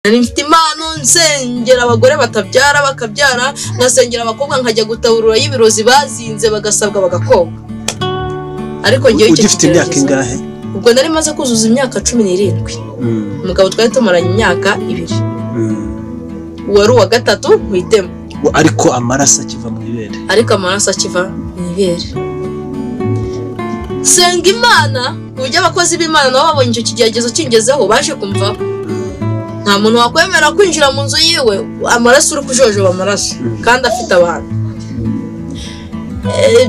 nari mfite impano nsengera abagore batabyara bakabyara, ngasengera abakobwa nkajya gutaburura y'ibirozi bazinze bagasabwa bagakoga. Ariko ngiye ugifite imyaka ingahe? Ubwo nari maze kuzuza imyaka 17. Umugabo twari tumaranye imyaka 2. Wari uwa gatatu mwitemo. Ariko amaraso akiva mu ibere. Ariko amaraso akiva mu ibere. Senga Imana, ujya abakozi b'Imana nabo babonye icyo kigeragezo kingezeho baje kumva. Nta muntu wakwemera kwinjira mu nzu yiwe amaraso uri kujojoba amaraso kandi afite abantu.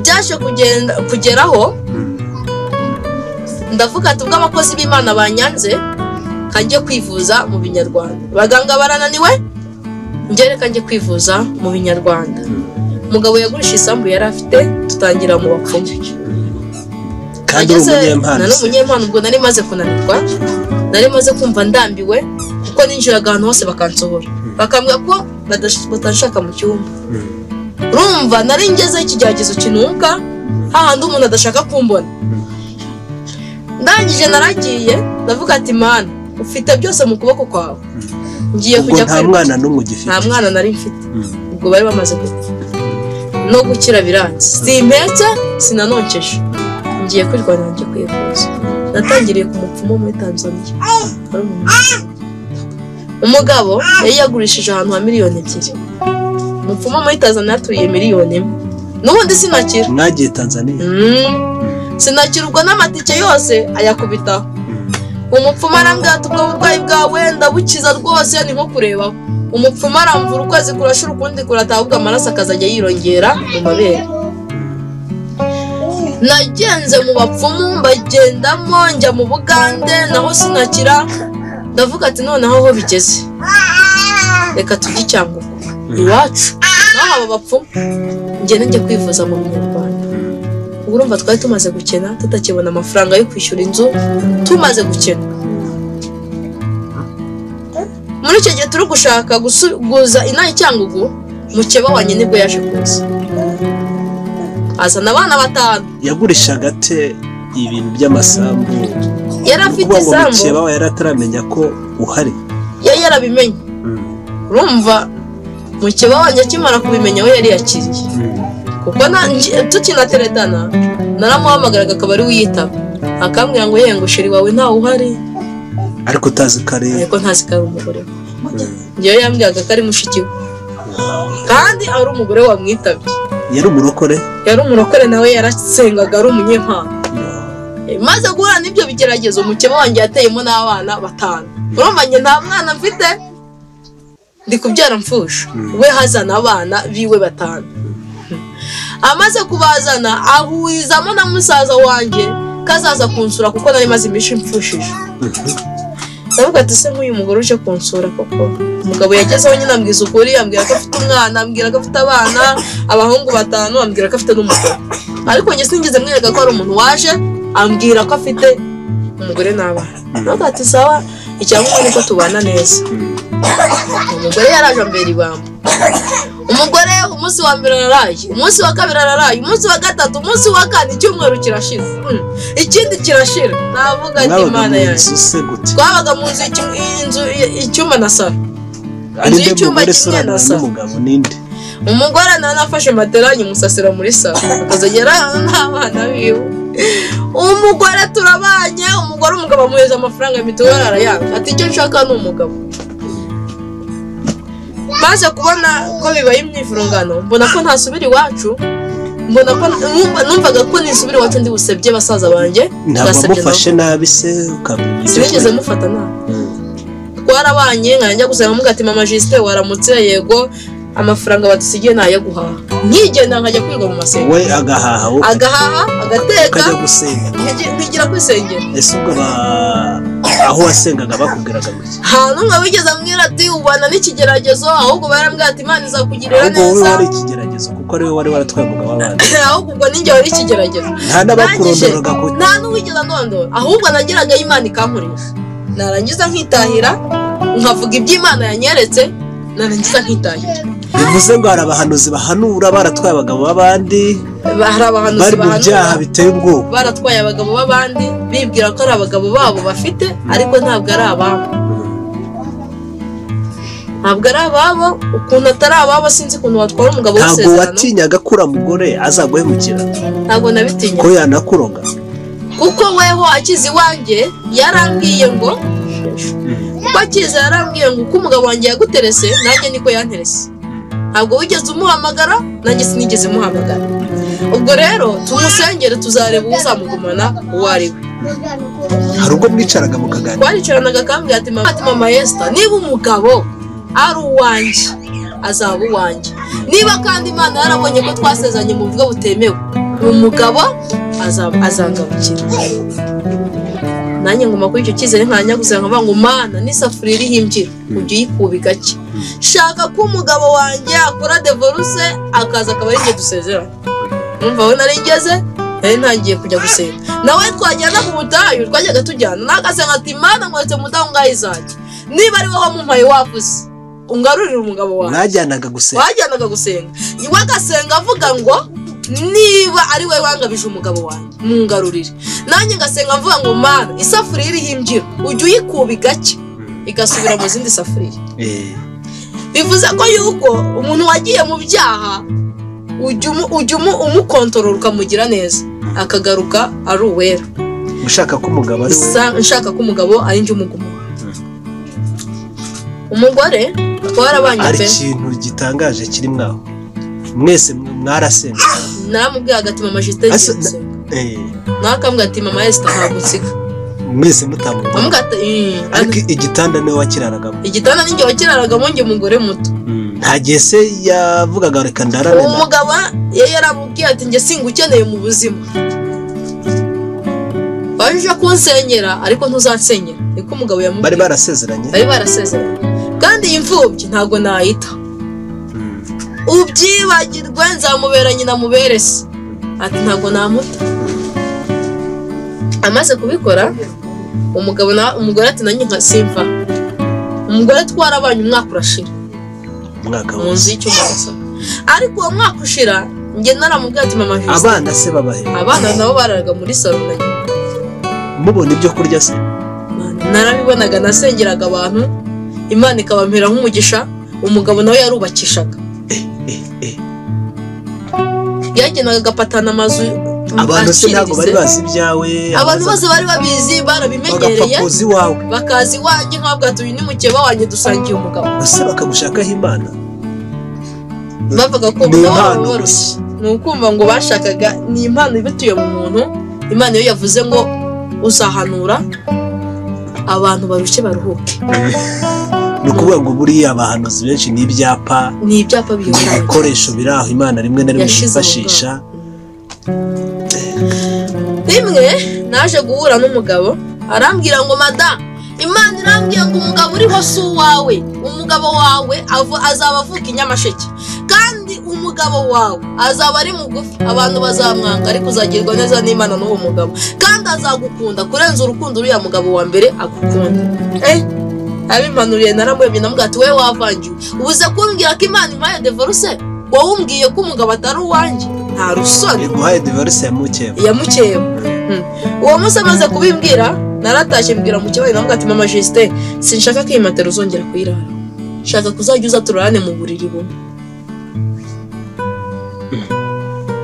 Byaje kugeraho ndavuga ati ubwo abakozi b'Imana banyanze kanje kwivuza mu binyarwanda. Baganga barananiwe ngereka nje kwivuza mu binyarwanda. Mugabo yagurisha isambu yari afite tutangira mu bapfumu. Kandi umunyempano ubwo nari maze kunanirwa, nari maze kumva ndambiwe kuko ninjiraga ahantu hose bakansohora bakambwira ko batanshaka mu cyumba. Urumva nari ngeze ikigeragezo kinuka hahandi umuntu adashaka kumbona. Ndangije naragiye ndavuga ati Mana ufite byose mu kuboko kwawe. Ngiye kujya nta mwana n'umugifite. Nta mwana nari mfite. Ubwo bari bamaze gupfa no gukira biranze. Simpetse sinanonkeje. Ngiye kwirwana njye kwivuza. Natangiriye ku mupfumu muri Tanzania. Umugabo yagurishije ahantu ha miliyoni 2. Umupfumu muri Tanzania turiye miliyoni 1. Nubundi sinakira. Mwagiye Tanzania? Sinakira ubwo n'amatike yose ayakubitaho. Umupfumu arambwira ati ubwo burwayi bwawe ndabukiza rwose ni nko kureba. Umupfumu aramvura ukwezi kurashira ukundi kurataha amaraso akazajya yirongera mu mabere. Nagenze mu bapfumu mbagendamo njya mu Bugande naho sinakira. Ndavuga ati noneho aho bigeze reka tujye Cyangugu iwacu naho aba bapfumu njye kwivuza mu Rwanda. Urumva twari tumaze gukena tutakibona amafaranga yo kwishyura inzu, tumaze gukena. Muri icyo gihe turi gushaka gusuguza inayi Cyangugu, mukeba wanye nibwo yaje kuza azana abana 5. Yagurishaga ate ibintu by'amasambu? Yari afite isambu. Mukeba we yarataramenya ko uhari. Yarabimenye. Urumva mukeba wanye akimara kubimenya we yari yakiriye. Kuko tukinateretana naramuhamagaraga akaba ari wiyitaba akambwira ngo yengo sheri wawe ntawe uhari. Ariko utazi kare. Ariko ntazi kare umugore. Ngiye yambwiraga kare mushiki we. Kandi ari umugore wamwitabye. Yari umurokore? Yari umurokore nawe yarasengaga ari umunyempano. Maze guhura n'ibyo bigeragezo mukeba wanjye yateyemo n'abana 5. Urumva njye nta mwana mfite ndi kubyara mfusha. We hazana abana biwe 5. Amaze kubazana ahurizamo na musaza wanjye kazaza kunsura kuko nari maze imishi mfushije. Ndavuga ati se nk'uyu mugore uje kunsura koko. Umugabo yagezeho nyine ambwiza ukuri, ambwira ko afite umwana, ambwira ko afite abana, abahungu 5, ambwira ko afite n'umugore. Ariko njye singize mwereka ko ari umuntu waje ambwira ko afite umugore n'abana. Ndavuga ati sawa icyangombwa niko tubana neza. Umugore yaraje ambera ibamba. Umugore umunsi wa mbere araraye, umunsi wa kabiri araraye, umunsi wa gatatu, umunsi wa kane icyumweru kirashira. Ikindi kirashira. Navuga ati Imana yanjye. Twabaga mu nzu icyumba na saro. Ari icyumba kimwe na saro. Umugore nanafashe materanyi musasira muri saro. Akazagera n'abana biwe. Umugore turabanye, umugabo amuheza amafaranga ya mituweli arayanga. Ati icyo nshaka ni umugabo. Maze kubona ko bibaye imyifurungano mbona ko ntasubira iwacu, mbona ko numvaga ko nisubira iwacu ndi busebye basaza banjye. Ntabwo nabi se ukamenya. Sinigeze mufata nabi. Twarabanye nkajya gusaba mugati mama Justin waramutse yego amafaranga badusigiye nayo guhaha. Nkigenda nkajya kwiga mu masenga. We agahaha agateka akajya gusenga. Ntigira kwisengera. Ese ubwo aho wasengaga bakubwiraga guki? Hantu nkabigeze ambwira ati ubana n'ikigeragezo ahubwo barambwira ati Imana izakugirira neza. Ubwo wari ikigeragezo kuko ari we wari waratwaye umugabo w'abandi. Ahubwo ubwo ninjye wari ikigeragezo. Nta nabakurondoraga ko. Nta n'uwigeza ndondora. Ahubwo nagiraga Imana ikankoresha. Narangiza nkitahira nkavuga iby'Imana yanyeretse narangiza nkitahira. Bivuze ngo hari abahanuzi bahanura baratwaye abagabo b'abandi. Hari abahanuzi bahanura bari mu byaha biteye ubwoba. Baratwaye abagabo b'abandi bibwira ko ari abagabo babo bafite ariko ntabwo ari ababo. ntabwo ari ababo ukuntu atari ababo sinzi ukuntu watwara umugabo ntabwo watinyaga kura mugore azaguhemukira ntabwo nabitinya ko yanakuroga kuko weho akizi wanjye yarambwiye ngo kuko akizi yarambwiye ngo uko umugabo wanjye yaguterese nanjye niko yanterese ntabwo wigeze umuhamagara nanjye sinigeze muhamagara ubwo rero tumusengere tuzareba uzamugumana uwo ari we hari ubwo mwicaraga mukaganira twaricaranaga akambwira ati mama Esther niba umugabo ari uwanjye azaba uwanjye niba kandi Imana yarabonye ko twasezanye mu buryo butemewe umugabo azangabukira nanjye ngoma kuri icyo cyizere nkanya gusenga nkavuga ngo Mana n'isafuriya iriho imbyiro ujye uyikubika gake shaka ko umugabo wanjye akora divorce akaza akaba ari njye dusezerana numva aho nari ngeze nari ntangiye kujya gusenga nawe twajyana ku butayu twajyaga tujyana nagasenga ati Mana ngwetse mutaho ngayizanye niba ari wowe wamumpaye wavuze ungarurira umugabo wawe wajyanaga gusenga iwe agasenga avuga ngo niba ari we wangabije umugabo wanjye mungarurire nanjye ngasenga mvuga ngo Mana isafuriya iriho imbyiro ujye uyikubika gake igasubira mu zindi safuriya bivuze ko yuko umuntu wagiye mu byaha ujya umukontorora ukamugira neza akagaruka ari uwera ushaka ko umugabo ari nshaka ko umugabo ari njye umuguma umugore twarabanye ari ikintu gitangaje kiri mwaho mwese mwarasenga naramubwiye hagati mama Justin nakambwira ati mama Esther ntabwo nsiga mwese mutamubona ariko igitanda niwe wakiraragamo igitanda ninjye wakiraragamo njye umugore muto nta gihe se yavugaga reka ndarane umugabo yaramubwiye ati njye singukeneye mu buzima baje kunsenyera ariko ntuzansenyera niko umugabo yamubwiye bari barasezeranye kandi iyi mfubyi ntabwo nayita ubyibagirwe nzamubera nyina muberese ati ntabwo namuta amaze kubikora umugore ati nanjye nka simva umugore twarabanye umwaka urashira mu nzu y'icyumba ariko uwo mwaka ushira njye naramubwiye ati mama Justin abana se babahe abana nabo bararaga muri salo nanjye mubona ibyo kurya se narabibonaga nasengeraga abantu Imana ikabampera nk'umugisha umugabo nawe yarubakishaga yagenaga agapatana amazu abantu se ntabwo bari bazi ibyawe abantu bose bari babizi barabimenyereye bakazi iwanjye nkabwo ati uyu ni mukeba wanjye dusangiye umugabo ese bakamushakaho Imana bavuga ko woroshye ni ukumva ngo bashakaga ni impano ibituye mu muntu Imana iyo yavuze ngo uzahanura abantu barushye baruhuke ni ukuvuga ngo buriya abahanuzi benshi ni ibyapa biyobora ibikoresho biri aho Imana rimwe na rimwe yifashisha rimwe naje guhura n'umugabo arambwira ngo madamu Imana irambwiye ngo umugabo uriho si uwawe umugabo wawe azaba avuka i Nyamasheke kandi umugabo wawe azaba ari mugufi abantu bazamwanga ariko uzagirwa neza n'Imana n'uwo mugabo kandi azagukunda kurenza urukundo uriya mugabo wa mbere agukunda abimpanuriye naramwebye namubwira ati wowe wavangiwe ubuze kumbwira ko Imana impaye divorce wowe umbwiye ko umugabo atari uwanjye nta rusoni iguhaye divorce yamukeba uwo munsi amaze kubimbwira naratashye mbwira mu kibaye namubwira ati mama Justin sinshaka ko iyi matera uzongera kuyirara shaka kuzajya uza turarane mu buriri bumwe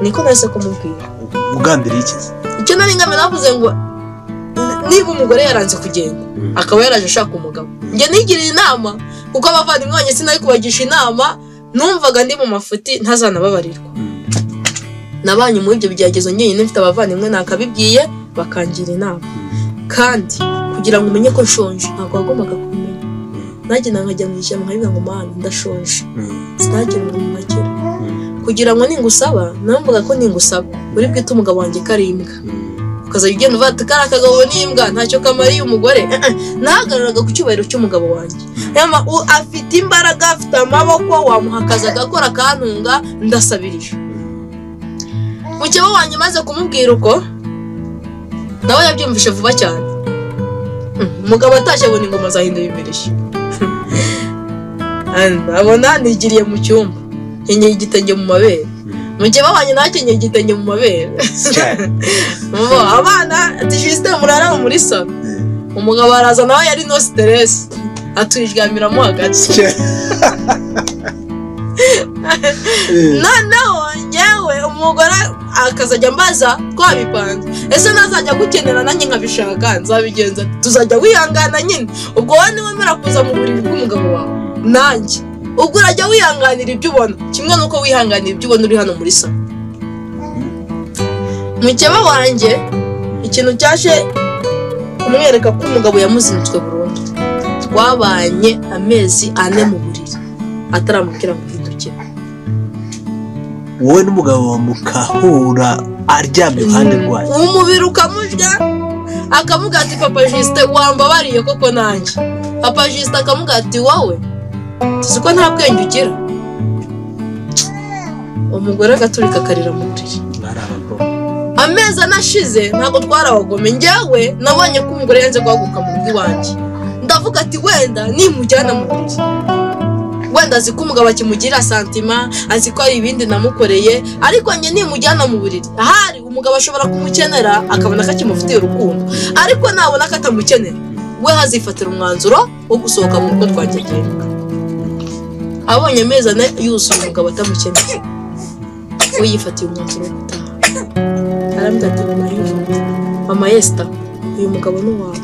niko nahise kumubwira ugambiriye iki icyo nari ngamira navuze ngo niba umugore yaranze kugenda akaba yaraje ashaka umugabo njye nigiriye inama kuko abavandimwe banjye sinari kubagisha inama numvaga ndi mu mafuti ntazanababarirwa nabanye muri ibyo bigeragezo njyenyine mfite abavandimwe nakabibwiye bakangira inama kandi kugira ngo umenye ko nshonje ntabwo wagombaga kubimenya nanjye nkajya mu ishyamba nkabivuga ngo Mana ndashonje sinagira umuntu makera kugira ngo ningusaba namvuga ko ningusaba uri bwite umugabo wanjye karimbwa ukazajya ugenda uvuga ati kari akagabo n'imbwa ntacyo kamariye umugore nahagararaga ku cyubahiro cy'umugabo wanjye afite imbaraga afite amaboko wamuha akazi agakora akantunga ndasabirije mukeba wanjye maze kumubwira uko nawe yabyumvishe vuba cyane umugabo atashye abona ingoma zahinduye imirishyo abona nigiriye mu cyumba nkenyeye igitenge mu mabere mukeba wanjye nakenyeye igitenge mu mabere abana ati Justin murara muri salo umugabo araza nawe yari no stress atwiryamira hagati noneho njyewe umugore akazajya mbaza twabipanze ese nazajya gukenera nanjye nkabishaka nzabigenza tuzajya wihangana nyine ubwo wowe niwemera kuza mu buriri bw'umugabo wawe nanjye ubwo urajya wihanganira ibyo ubona kimwe nuko wihanganira ibyo ubona uri hano muri salo mukeba wanjye ikintu cyaje kumwereka ko umugabo yamuzinitswe burundu twabanye amezi 4 mu buriri ataramubwira ngo hindukire wowe n'umugabo mukahura aryamye iruhande rwayo umubiri ukamurya akavuga ati papa Justin wambabariye koko nanjye papa Justin akavuga ati wowe tuzi ko nta bwenge ugira umugore agaturika akarira mu buriri amezi anashize ntabwo twarabagome njyewe nabonye ko umugore yanze guhaguruka mu rugo iwanjye ndavuga ati wenda nimujyana mu buriri wenda azi ko umugabo akimugira santima azi ko ari ibindi namukoreye ariko njye nimujyana mu buriri ahari umugabo ashobora kumukenera akabona ko akimufitiye urukundo ariko nabona ko atamukenera we hazifatira umwanzuro wo gusohoka mu rugo twanjye agenda abonye amezi ane yuzuye umugabo atamukeneye we yifatiye umwanzuro wo gutaha arambwira ati mama Esther uyu mugabo ni uwawe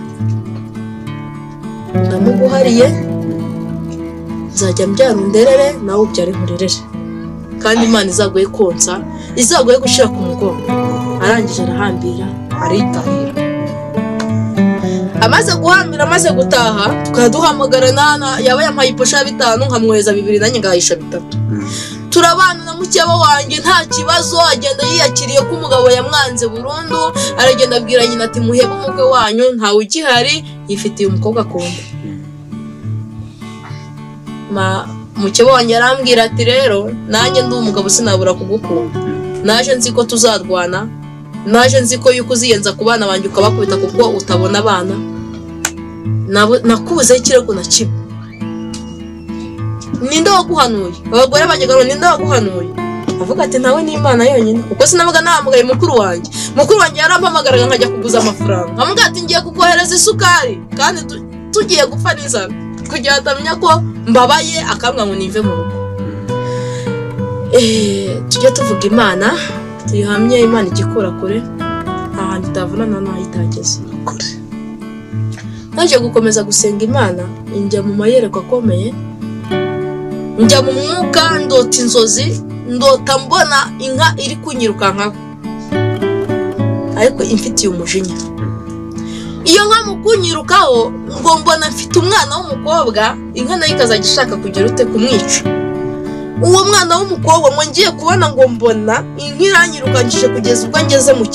ndamuguhariye nzajya mbyara underere nawe ubyare nkurerere kandi Imana izaguye konsa izaguye gushira ku mugongo arangije arahambira aritahira amaze guhambira amaze gutaha tukaduhamagara nana yaba yampaye iposha 5 nkamweza 2 nanjye ngahisha 3 turabana na mukeba wanjye nta kibazo agenda yiyakiriye ko umugabo yamwanze burundu aragenda abwira nyina ati muhebe umugwe wanyu ntawe ugihari yifitiye umukobwa akunda mukeba wanjye arambwira ati rero nanjye ndi umugabo sinabura kugukunda naje nzi ko tuzarwana naje nzi ko yuko uziyenza ku bana banjye ukabakubita kuko utabona abana nakubuze ikirego na kimwe ninde waguhanuye abagore bajyaga ngo ninde waguhanuye avuga ati nawe ni Imana yonyine kuko sinabaga namugaye mukuru wanjye yarampamagaraga nkajya kuguza amafaranga amuga ati ngiye kukohereza isukari kandi tugiye gupfa n'inzara kugira atamenya ko mbabaye akambwa ngo nive mu rugo tujye tuvuga Imana tuyihamye Imana igikora kure ahandi tavunana n'ayitageze kure naje gukomeza gusenga Imana njya mu mayereko akomeye njya mu mwuka ndota inzozi ndota mbona inka iri kunyirukankaho ariko imfitiye umujinya iyo nka mukunyirukaho ngo mbona mfite umwana w'umukobwa inka nayo ikazajya ishaka kugira ute kumwica uwo mwana w'umukobwa ngo ngiye kubona ngo mbona inka iranyirukangije kugeza ubwo ngeze mu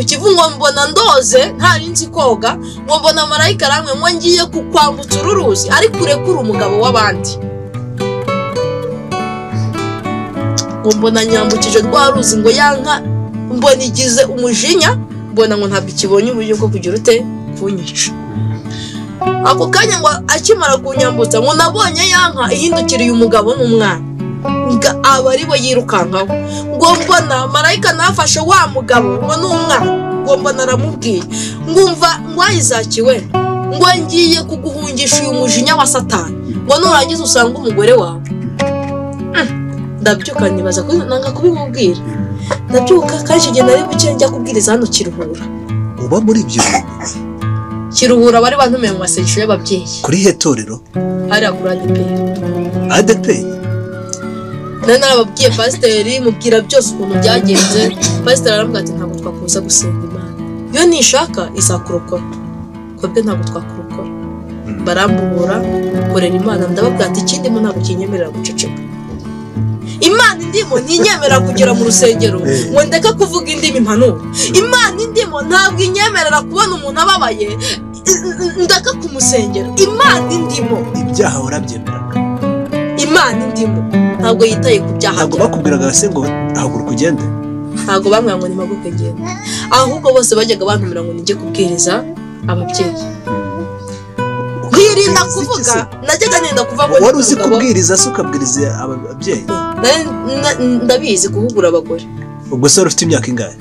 Kivu ngo mbona ndoze ntari nzi koga ngo mbona marayika aramwe ngo ngiye kukwambutsa ururuzi ariko urekura umugabo w'abandi ngo mbona nyambukije rwa ruzi ngo yanka mbona igize umujinya mbona ngo ntabwo ikibonye uburyo bwo kugira ute kunyica ako kanya ngo akimara kunyambutsa ngo nabonye yanka ihindukiriye umugabo n'umwana aba ari bo yirukankaho ngo mbona marayika nafashe wa mugabo ngo n'umwana ngo mbona aramubwiye ngumva ngwayizakiwe ngo ngiye kuguhungisha uyu mujinya wa Satani ngo nurangiza usanga umugore wawe ndabyuka nibaza ko nanga kubimubwira ndabyuka kaje genda ari buke njya kubwiriza hano Kiruhura uba muri ibyo Kiruhura bari bantumiye mu masengesho y'ababyeyi kuri hetorero hari kuri ADP nana ababwiye pasiteri mubwira byose ukuntu byagenze pasiteri aravuga ati ntabwo twakuza gusenga Imana iyo nishaka izakurokora kwebwe ntabwo twakurokora barambuhura korera Imana ndababwira ati ikindi mo ntabwo kinyemerera guceceka Imana indimo ntinyemera kugera mu rusengero ngo ndeka kuvuga indimi impanuro Imana indimo ntabwo inyemerera kubona umuntu ababaye ndeka kumusengera Imana indimo ibyaha urabyemeraga Imana indimo ntabwo yitaye ku byaha ntabwo bakubwiraga se ngo haguruka ugende ntabwo bamwira ngo nimaguke ngende ahubwo bose bajyaga bantumira ngo nijye kubwiriza ababyeyi nkirinda kuvuga najyaga nenda kuva ngo wari uzi kubwiriza se ukabwiriza ababyeyi ndabizi guhugura abagore ubwo se ufite imyaka ingahe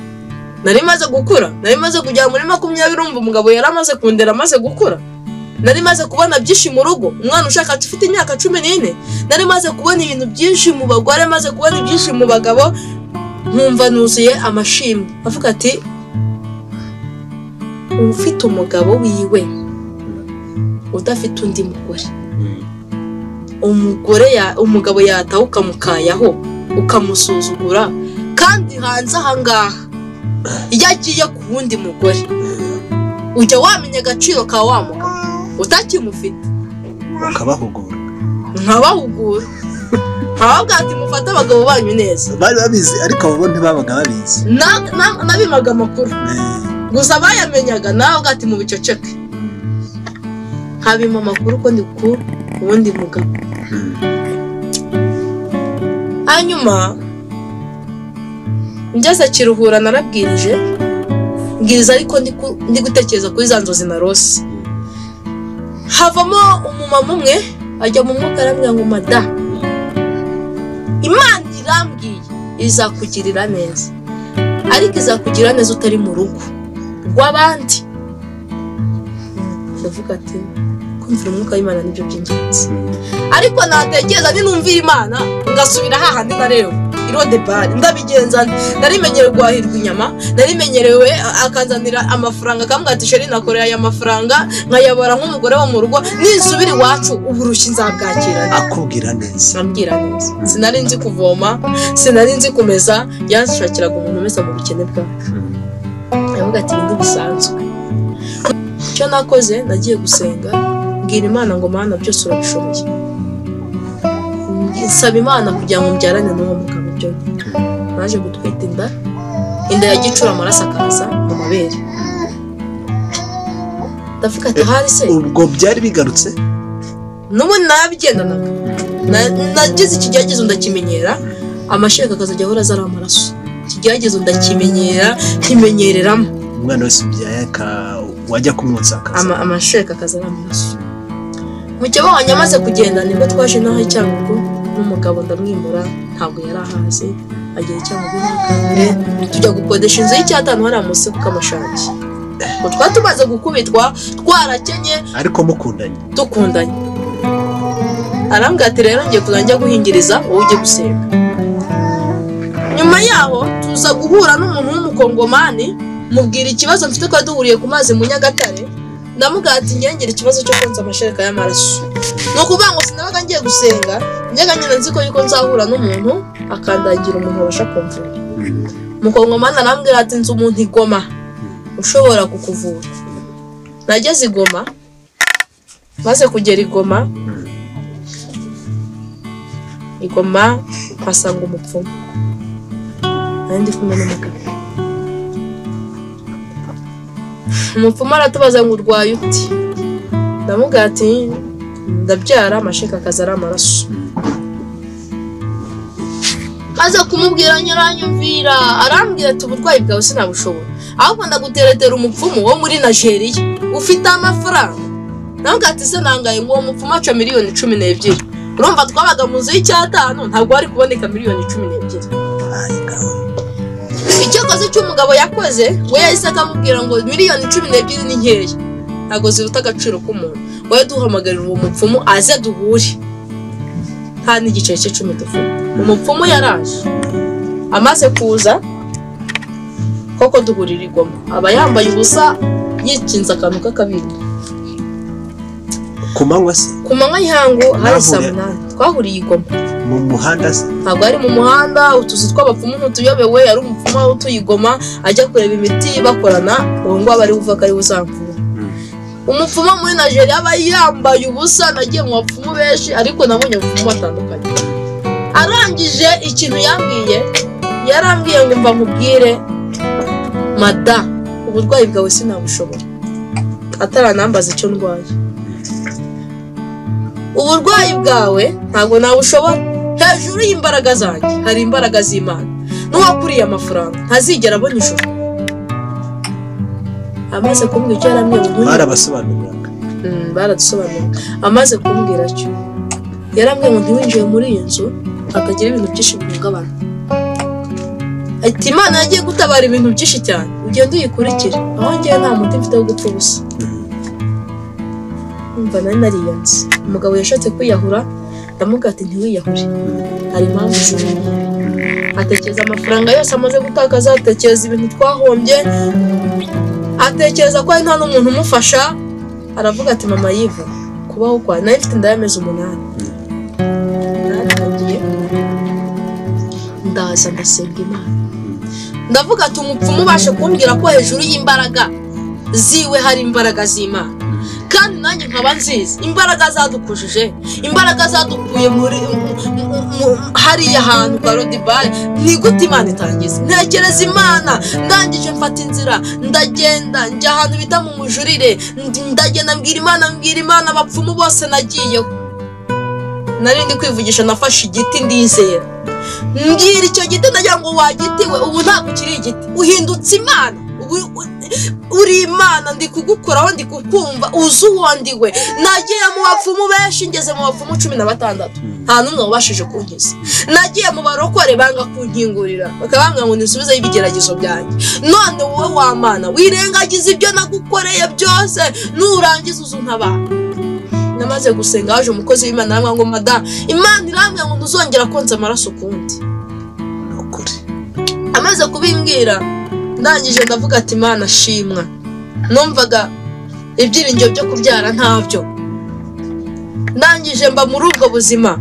nari maze gukura nari maze kujya muri 20 urumva umugabo yaramaze kundera amaze gukura nari maze kubona byinshi mu rugo, umwana ushaka ufite imyaka 14, nari maze kubona ibintu byinshi mu bagore, maze kubona byinshi mu bagabo, nkumva nuzuye amashimwe. Avuga ati ufite umugabo wiwe udafite undi mugore, umugabo yataha ukamukayaho ukamusuzugura, kandi hanze ahangaha iyo agiye ku wundi mugore ujya wamenya agaciro ka wa mugabo utakimufite, ukabahugura ntabwo ati mufate abagabo banyu neza. Bari babizi ariko abo ntibabaga babizi, nabimaga amakuru gusa bayamenyaga, nawe ati mu biceceke habima amakuru ko ndi ku wundi mugabo. Hanyuma ngeze Kiruhura narabwirije, mbwiriza ariko ndi gutekereza kuri za nzozi narose. Havamo umumama umwe ajya mu mwuka arambwira ngo mada, Imana irambwiye izakugirira neza, ariko izakugirira neza utari mu rugo rw'abandi. Ndavuga ati kumvira umwuka w'Imana nibyo by'ingenzi, ariko natekereza ninumvira Imana ngasubira hahandi narero irode bari ndabigenza. Narimenyere guhahirwa inyama, narimenyerewe akanzanira amafaranga, akambwira ati sheri nakorera aya mafaranga nkayabara nk'umugore wo mu rugo, nisubira iwacu uburushyi nzabwakira. Akubwira neza, ambwira neza. Sinari nzi kuvoma, sinari nzi kumeza, yanshakiraga umuntu umeze mu bukene bwacu. Yavuga ati ndi bisanzwe. Icyo nakoze nagiye gusenga, mbwira Imana ngo Mana byose urabishoboye, nsaba Imana kugira ngo mbyarane n'uwo mugabo. Byo naje gutwita inda ya gicura, amaraso akaza mu mabere. Ndavuga ati hari se ubwo byari bigarutse, n'ubundi nabigendanaga. Nagize ikigeragezo ndakimenyera, amashereka akazajya ahora azara amaraso. Ikigeragezo ndakimenyera, kimenyereramo. Umwana wese ubyaye wajya kumwotsa akaza amashereka akazara amaraso. Mukeba wanjye amaze kugenda nibwo twaje naho Icyangugu n'umugabo ndamwimura, ntabwo yari ahazi, agiye Icyangugu n'akambere, tujya gukodesha inzu y'Icyatanu hariya munsi ku Kamashaki. Twatumaze gukubitwa, twarakenye ariko dukundanye. Arambwira ati rero ngiye kuzajya guhingiriza wowe ujye gusenga. Nyuma yaho tuza guhura n'umuntu w'umukongomani, mubwira ikibazo mfite ko duhuriye ku mazi mu Nyagatare. Ndamubwira ati ngengera ikibazo cyo konza amashereka y'amaraso. Nukuvuga ngo sinabaga ngiye gusenga, njyaga nyine nzi ko yuko nzahura n'umuntu akandagira umuntu abasha kumvura. Umukongomani arambwira ati nzi umuntu i Goma ushobora kukuvura. Nageze i Goma, maze kugera i Goma mpasanga umupfumu, nari ndi kumwe n'umugabo. Umupfumu aratubaza ngo urwaye uti? Ndamubwira ati ndabyara, amashereka akazara amaraso. Maze kumubwira nyaranyumvira, arambwira ati uburwayi bwawe sinabushobora, ahubwo ndaguteretera umupfumu wo muri Nigeria ufite amafaranga. Ndamubwira ati se nangaye ngo uwo mupfumu aca miliyoni 12. Urumva twabaga mu nzu y'Icyatanu, ntabwo hari kuboneka miliyoni 12. Icyo koze cy'umugabo yakoze, we yahise akamubwira ngo miliyoni 12 ni nkeya, ntabwo ziruta agaciro k'umuntu. We duhamagarira uwo mupfumu aze duhure, nta n'igice cye 10 dufite. Umupfumu yaraje, amaze kuza koko duhurira i Goma, aba yambaye ubusa yikinze akantu k'akabindi. Kumanywa se? Kumanywa ihangu hari saa 8 twahuriye i Goma. Mu muhanda se? Ntabwo ari mu muhanda, utuzi tw'abapfumu ntutuyobewe, ari umupfumu utuye i Goma ajya kureba imiti bakorana, uwo ngo abari buva kari buzamvura. Umupfumu muri Nigeria aba yambaye ubusa, nagiye mu bapfumu benshi ariko nabonye abapfumu batandukanye. Arangije ikintu yarambwiye ngo mva nkubwire mada, uburwayi bwawe sinabushobora, ataranambaza icyo ndwaye. Uburwayi bwawe ntabwo nabushobora, hejuru y'imbaraga zanjye hari imbaraga z'Imana. N'uwakuriye amafaranga ntazigera abona ijuru. Amaze kumbwira icyo yarambwiye ngo barabasobanuriraga, baradusobanurira. Amaze kumbwira cyo yarambwiye ngo ntiwinjiye muri iyi nzu hakagira ibintu byinshi bihungabana. Ati Imana yagiye gutabara ibintu byinshi cyane, ugenda uyikurikira, aho ngiye nta muti mfite wo gupfa ubusa. umva nari nariyanze. Umugabo yashatse kwiyahura, ndamubwira ati ntiwiyahure, hari impamvu zibiri. Atekereza amafaranga yose amaze gutakaza, atekereza ibintu twahombye, atekereza ko nta n'umuntu umufasha. Aravuga ati mama Yiva, kubaho kwa nari mfite inda y'amezi 8. Naragiye ndaza ndasenga Imana, ndavuga ati umupfumu ubashe kumbwira ko hejuru y'imbaraga ziwe hari imbaraga z'Imana, kandi nanjye nkaba nziza imbaraga zadukujije, imbaraga zadukuye muri hariya hantu kwa Lodibar. Ni gute Imana itangiza? Ntekereza Imana, ndangije mfata inzira ndagenda njya ahantu bita mu mujurire, ndagenda mbwira Imana abapfumu bose nagiyeho. Nari ndi kwivugisha, nafashe igiti ndizera, mbwira icyo giti ndagira ngo wagitiwe ubu ntabwo kiri igiti, uhindutse Imana, uri Imana, ndi kugukoraho, ndi kukumva, uzi uwo ndiwe. Nagiye mu bapfumu benshi, ngeze mu bapfumu 16, nta n'umwe wabashije kunkiza. Nagiye mu barokore banga kunkingurira, bakabambwira ngo nisubizeyo ibigeragezo byanjye. None wowe wa Mana, wirengagiza ibyo nagukoreye byose, nurangiza uzuntabara. Namaze gusenga, haje umukozi w'Imana aramwanga ngo madam, Imana irambwira ngo ntuzongera konza amaraso kundi. Ukuri. Amaze kubimbwira, ndangije ndavuga ati Imana shimwa. Numvaga ibyiringiro byo kubyara ntabyo. Ndangije mba muri ubwo buzima.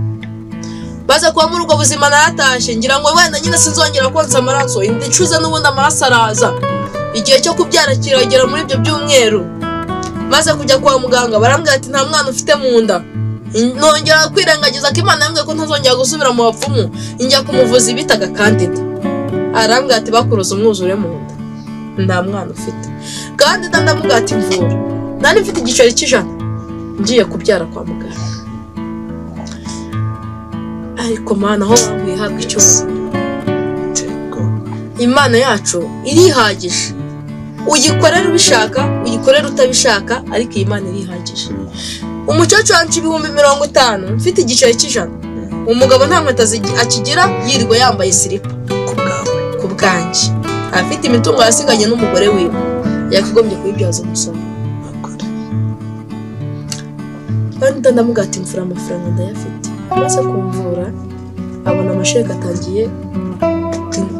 Baza kuba muri ubwo buzima naratashye, ngira ngo wenda nyine sinzongera konsa amaraso, indicuze n'ubundi amaraso araza. Igihe cyo kubyara kiragera muri ibyo byumweru. Maze kujya kwa muganga barambwira ati nta mwana ufite mu nda. Nongera kwirengagiza ko Imana yambwiye ko ntazongera gusubira mu bapfumu, njya kumuvuza bitaga Kandida. Arambwira ati bakuroza umwuzure mu nda, nta mwana ufite. Kandida ndamubwira ati mvura. Nari mfite igiceri cy'100 ngiye kubyara kwa muganga. Ariko Mana aho wanguye habwa icyuma. Imana yacu irihagije. Uyikorera ubishaka, uyikorera utabishaka, ariko iyi Imana irihagije. Umucacu wancu 50,000 mfite igiceri cy'100. Umugabo nta nkweto akigira, yirirwa yambaye silipa ku bwanjye. Afite imitungo yasiganye n'umugore wiwe, yakagombye kuyibyaza umusaruro. Kandi ndamubwira ati mfura amafaranga ndayafite. Amaze kumvura, abona amashereka atangiye,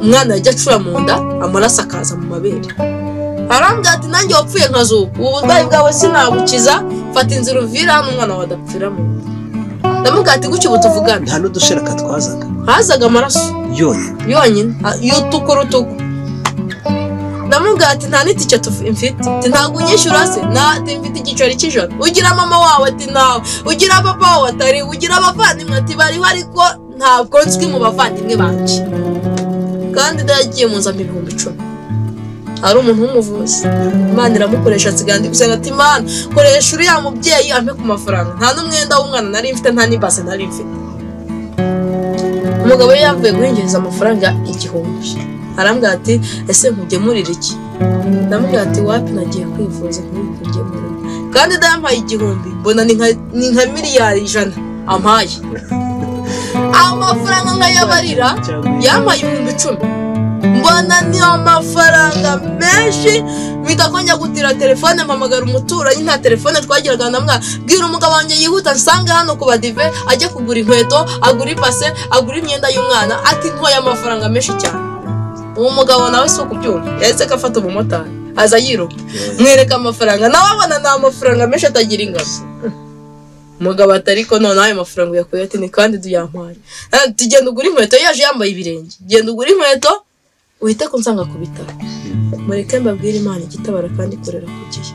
umwana yajya acura mu nda, amaraso akaza mu mabere. Arambwira ati nanjye wapfuye nkazuka, ubu burwayi bwawe sinabukiza, fata inzira uvira hano umwana wawe adapfira mu nda. Ndamubwira ati gutyo butuvugana. Nta n'udushereka twazaga. Hazaga amaraso yonyine y'utukurutuku. Ndamubwira ati nta n'itike mfite, ntabwo unyishyura se, mfite igiceri cy'100. Ugira mama wawe ati nawe, ugira papa wawe atari, ugira abavandimwe ati bariho, ariko ntabwo nzwi mu bavandimwe banje. Kandi ndagiye mu nzamba 10,000. Ari umuntu w'umuvuzi, Imana iramukoresha, atsigandi gusenga ati Imana koresha uriya mubyeyi ampe ku mafaranga. Nta n'umwenda w'umwana nari mfite, nta n'ibase nari mfite. Umugabo yavuye guhingiriza amafaranga 1,000. Arambwira ati ese nkugemurira iki? Ndamubwira ati wapi nagiye kwivuza nkugemurira. Kandi ndampaye 1,000, mbona ni nka miliyari 100 ampaye. Amafaranga nkayabarira, yampaye 10,000. Mbona ni amafaranga menshi, mitakonya gutira telefone mpamagara umuturanyi, nta telefone twagiraga. Ndamubwira bwira umugabo wanjye yihuta nsange hano ku badive, ajye kugura inkweto, agura ipase, agura imyenda y'umwana. Ati ntoya amafaranga menshi cyane. Uwo mugabo nawe si ukubyumva, yahise ko afata umumotari aza yiruka, mwereka amafaranga, nawe abona ni amafaranga menshi atagira ingano. Umugabo atariko none ayo mafaranga yakuye ati ni kandi duyampaye. Ati genda ugura inkweto, yaje yambaye ibirenge, genda ugura inkweto uhite ko nsanga ku bitaro. Mureke mbabwire Imana igitabara kandi ikorera ku gihe.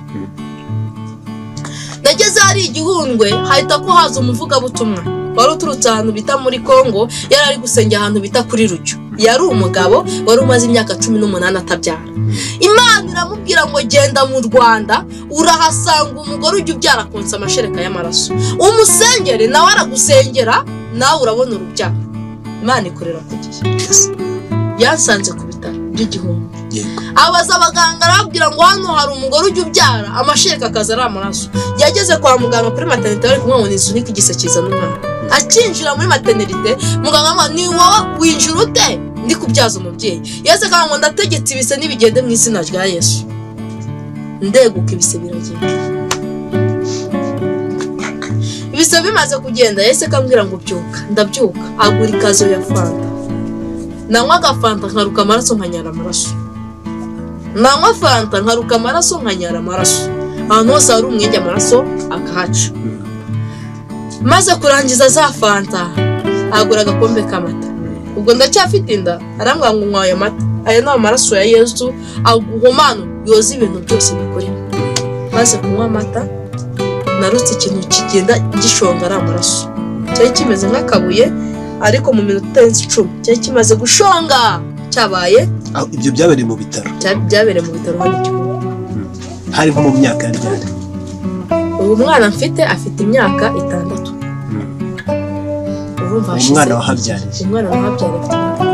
Nageze hari Igihundwe, hahita ko haza umuvugabutumwa wari uturutse ahantu bita muri Kongo, yari ari gusengera ahantu bita kuri Rujyo. Yari umugabo wari umaze imyaka 18 atabyara. Imana iramubwira ngo genda mu Rwanda urahasanga umugore ujya ubyara konsa amashereka y'amaraso, umusengere nawe aragusengera, nawe urabona urubyaro. Imana ikorera ku gihe. Yansanze ku bitaro by'Igihundwe. Abaza abaganga arabwira ngo hano hari umugore ujya ubyara amashereka akaza ari amaraso. Yageze kwa muganga kuri maternité bari kumwe ngo nisunike igisekiza n'umwana. Akinjira muri maternité, muganga ngo ni wowe winjira ute? Ndi kubyaza umubyeyi. Yese kandi ngo ndategetse ibise n'ibigende mu izina rya Yesu. Ndeguka ibise biragenda. ibise bimaze kugenda yese kambwira ngo byuka, ndabyuka agura ikazo ya fanta, nanywa agafanta nkaruka amaraso nkanyara amaraso, nanywa fanta nkaruka amaraso nkanyara amaraso, ahantu hose hari umwenge amaraso akahaca. Maze kurangiza za fanta agura agakombe k'amata, ubwo ndacyafite inda, arambwira ngo nywa aya mata, aya ni amaraso ya Yesu aguhumana yoza ibintu byose bikorera. Maze kunywa amata narutse ikintu kigenda gishonga ari amaraso, cyari kimeze nk'akabuye ariko mu minota itarenze 10 cyari kimaze gushonga cyabaye. Ibyo byabereye mu bitaro? Byabereye mu bitaro hano igihugu. Hari nko mu myaka ya ryari? Ubu mwana mfite afite imyaka 6. Urumva umwana wahabyariye? Umwana wahabyariye afite imyaka 6.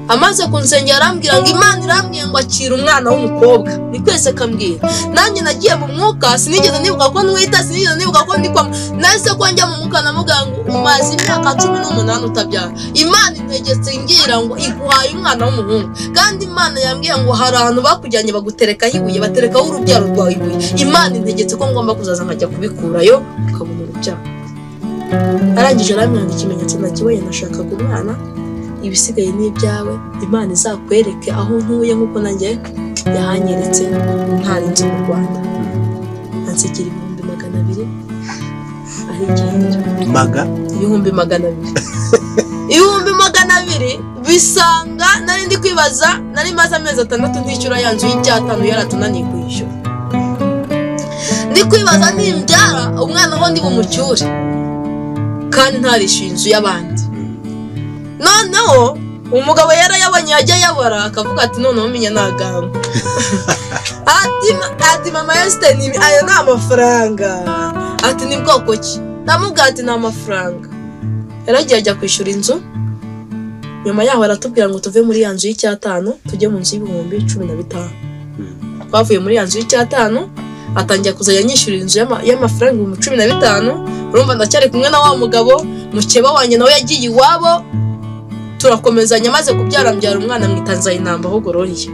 Amaze kunsengera arambwira ngo Imana irambwiye ngo akira umwana w'umukobwa. Ni kwese kambwira, nanjye nagiye mu mwuka, sinigeze nibuka ko nwita, sinigeze nibuka ko ndikwa, nase ko njya mu mwuka namubwira ngo umaze imyaka 18 utabyara. Imana integetse imbwira ngo iguhaye umwana w'umuhungu, kandi Imana yambwiye ngo hari abantu bakujyanye baguterekaho ibuye, baterekaho urubyaro rwawe ibuye. Imana integetse ko ngomba kuzaza nkajya kubikurayo ukabona urubyaro. Arangije arambwira ikimenyetso nakiboye, nashakaga umwana, ibisigaye ni ibyawe, Imana izakwereke aho ntuye nk'uko nanjye yahanyeretse ntarinze mu Rwanda. Ansigira 200,000 ari igihindiro. Ibihumbi 200. Ibihumbi 200 bisanga nari ndi kwibaza, nari maze amezi 6 ntishyura yanzu y'Icyatanu yaratunaniye kwishyura. Ndi kwibaza nimbyara umwana ho ndi bumucyure kandi ntarisha inzu y'abandi. Noneho umugabo yarayabonye yajya yabara akavuga ati noneho menya nagamba. Ati mama Esther ni ayo na amafaranga. Ati ni bwoko ki? Ndamubwira ati na amafaranga. Yaragiye ajya kwishura inzu. Nyuma yaho aratubwira ngo tuve muri yanzu y'Icyatanu tujye mu nzu y'ibihumbi 15. Twavuye muri yanzu y'Icyatanu atangiye kuzajya nyishura inzu y'amafaranga 15. Urumva ndacyari kumwe na wa mugabo, mukeba wanjye nawe yagiye iwabo. Turakomezanya, maze kubyara mbyara umwana mwitanza inamba ho gororiye.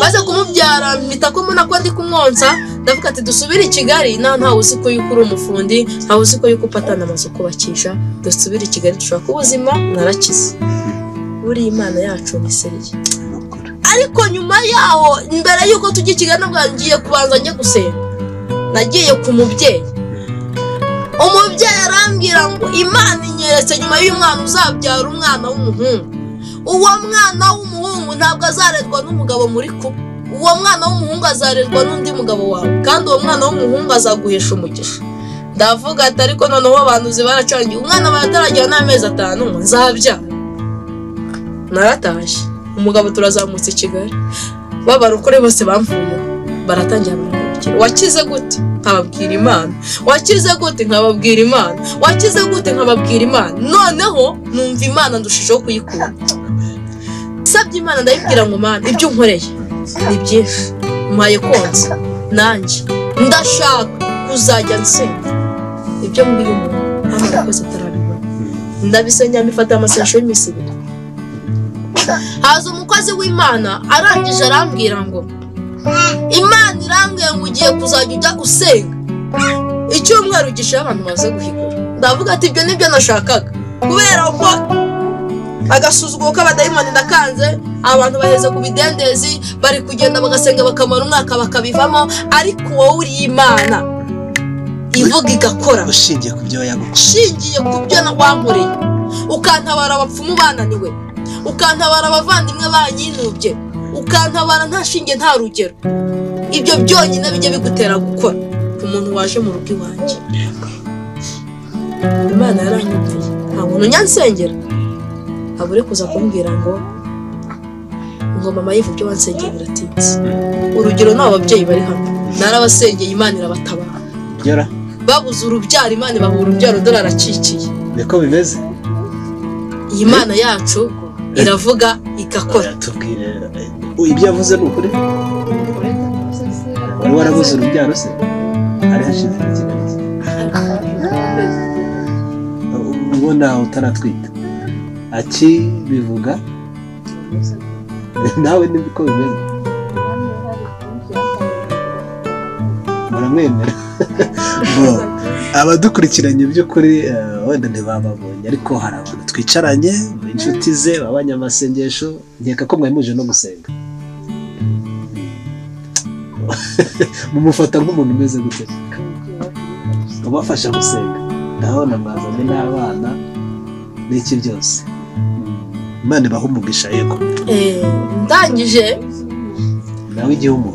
Maze kumubyara mpita ko mbona ko ndi kumwonsa, ndavuga ati dusubire i Kigali, nta uzi ko yuko uri umufundi, nta uzi ko yuko upatana amazu kubakisha, dusubire i Kigali dushaka ubuzima. Narakize. Buri Imana yacu niseriye. Ariko nyuma yaho mbere yuko tujye i Kigali nabwangiye kubanza njye gusenga, nagiye ku mubyeyi. Umubyeyi arambwira ngo Imana inyeretse nyuma y'umwana uzabyara umwana w'umuhungu. Uwo mwana w'umuhungu ntabwo azarerwa n'umugabo muri ko, uwo mwana w'umuhungu azarerwa n'undi mugabo wawe, kandi uwo mwana w'umuhungu azaguhesha umugisha. Ndavuga ati ariko noneho abantu zibaracangiye, umwana barataragira n'amezi 5 nzabyara. Naratashye, umugabo turazamutse i Kigali, babarukore bose bamvuyeho, baratangira wakize gute? Nkababwira Imana. Wakize gute? Nkababwira Imana. Wakize gute? Nkababwira Imana. Noneho numva Imana ndushijeho kuyikunda. Sabye Imana ndayibwira ngo Mana ibyo unkoreye ni byinshi, mpaye konsa nanjye ndashaka kuzajya nsenga ibyo mbwiye umuntu amara kose atarabibona. Ndabisenya mbifata amasesho y'imisi 2. Haza umukozi w'Imana arangije arambwira ngo Imana irambwiye ngo ugiye kuzajya ujya gusenga icyumweru gisha abantu baze guhigura. Ndavuga ati ibyo nibyo nashakaga, kubera ko agasuzuguro k'abadayimoni ndakanze. Abantu baheze ku bidendezi bari kugenda bagasenga bakamara umwaka bakabivamo, ariko wowe uri Imana ivuga igakora. Ushingiye ku byo yagukoreye, ushingiye ku byo wankoreye, ukantabara abapfumu bananiwe, ukantabara abavandimwe banyinubye, ukantabara nta shinge nta rugero. Ibyo byonyine bijye bigutera gukora umuntu waje mu rugo iwanjye. Imana yaranyumviye, nta muntu nyansengera abure kuza kumbwira ngo mama yivu byo wansengera biratinze. Urugero n'ababyeyi bari hano, narabasengeye Imana irabatabara. Babuze urubyaro, Imana ibaha urubyaro, dore aracikiye. Niko bimeze. Iyi Imana yacu iravuga igakora. Tubwire ibyo yavuze ni ukuri. Wari warabuze urubyaro se? Ari hashize ikibazo. Ubona utaratwita. Aki bivuga nawe nibiko bimeze. turamwemera ngo abadukurikiranye by'ukuri wenda ntibababonye ariko hari abantu twicaranye inshuti ze b'abanyamasengesho nkeka ko mwemuje no gusenga mumufata nk'umuntu umeze gute ubafasha gusenga ndabona mwazanye n'abana n'iki byose Imana ibaha umugisha yego ndangije nawe igihugu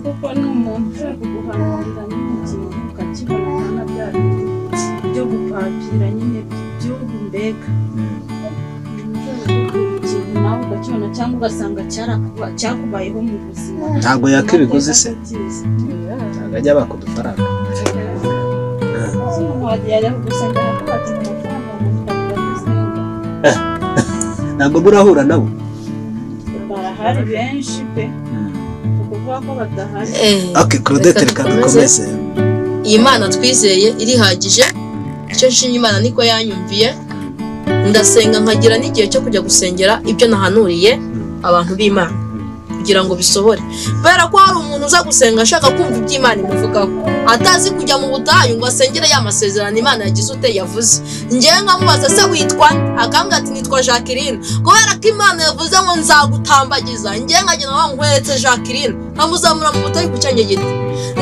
kuko n'umuntu ushaka kuguhanurira n'ikintu ukakibona na bya byo gupapira nyine by'igihugu mbega nawe ugakibona cyangwa ugasanga cyakubayeho mu buzima ntabwo yakibiguzi se ntabwo ajya baka udufaranga ntabwo murahura nabo barahari benshi pe kuvuga ko badahari Claudette reka dukomeze iyi Mana twizeye irihagije icyo nshimye Imana niko yanyumviye ndasenga nkagira n'igihe cyo kujya gusengera ibyo nahanuriye abantu b'Imana kugira ngo bisohore kubera ko hari umuntu uza gusenga ashaka kumva iby'Imana imuvugaho atazi kujya mu butayu ngo asengere ya masezerano Imana yagize ute yavuze ngewe nkamubaza se witwa akambwira ati nitwa Jacqueline kubera ko Imana yavuze ngo nzagutambagiza ngewe nkagenda ngo nkwetse Jacqueline nkamuzamura mu butayu ku cyanjye giti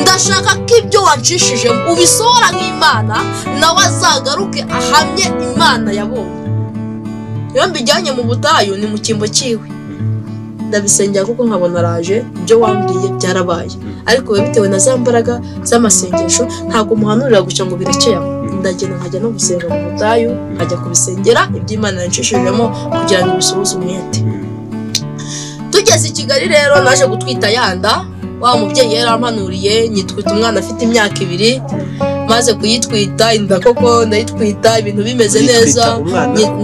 ndashaka ko ibyo wancishije ubisohora nk'Imana nawe azagaruke ahamye Imana yabonye iyo mbijyanye mu butayu ni mu cyimbo cyiwe ndabisengera kuko nkabona araje ibyo wambwiye byarabaye ariko biba bitewe na za mbaraga z'amasengesho ntabwo muhanurira guca ngo birekeye aho ndagenda nkajya no gusenga mu butayu nkajya kubisengera iby'Imana yanshishijemo kugira ngo bisohoze umwete tugeze i Kigali rero naje gutwita yanda wa mubyeyi yarampanuriye nyitwita umwana afite imyaka 2 maze kuyitwita inda koko ndayitwita ibintu bimeze neza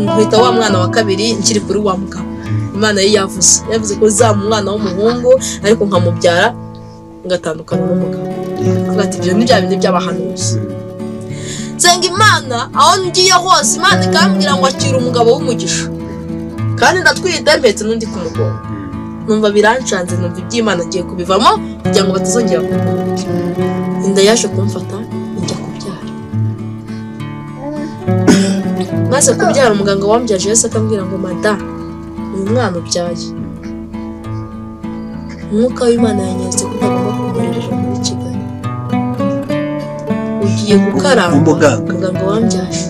ntwita wa mwana wa 2 nkiri kuri wa mugabo Imana yavuze ko za umwana w'umuhungu ariko nkamubyara ngatandukana n'umugabo ati ibyo ni bya bindi by'abahanuzi senga Imana aho ngiye hose Imana ikambwira ngo akira umugabo w'umugisha kandi ndatwite mbetse n'undi ku mugongo numva birancanze numva iby'Imana ngiye kubivamo kugira ngo batazongera kumubona inda yaje kumfata njya kubyara maze kubyara umuganga wambyaje yese akambwira ngo madame uyu mwana ubyaye umwuka w'Imana yanyeretse ko ntagomba kumwohereza muri Kigali ugiye gukaramba umuganga wambyaje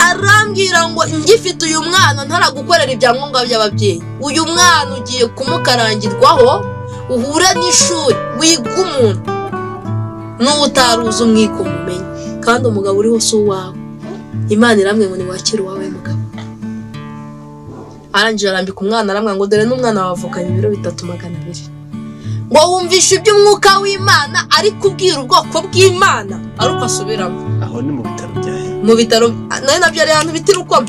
arambwira ngo ngifite uyu mwana ntaragukorera ibyangombwa by'ababyeyi uyu mwana ugiye kumukarangirwaho uhure n'ishuri wiga umuntu n'ubutaruzi umwiko mumenye kandi umugabo uriho si uwawe Imana iramwe ngo niwakire uwawe mugabo arangije arambika umwana aramwa ngo dore n'umwana wavukanye 3,200 ngo wumvishe iby'umwuka w'Imana ari kubwira ubwoko bw'Imana aruko asubiramo aho ni mu bitaro byahe mu bitaro nayo nabyo ari ahantu biti Rukoma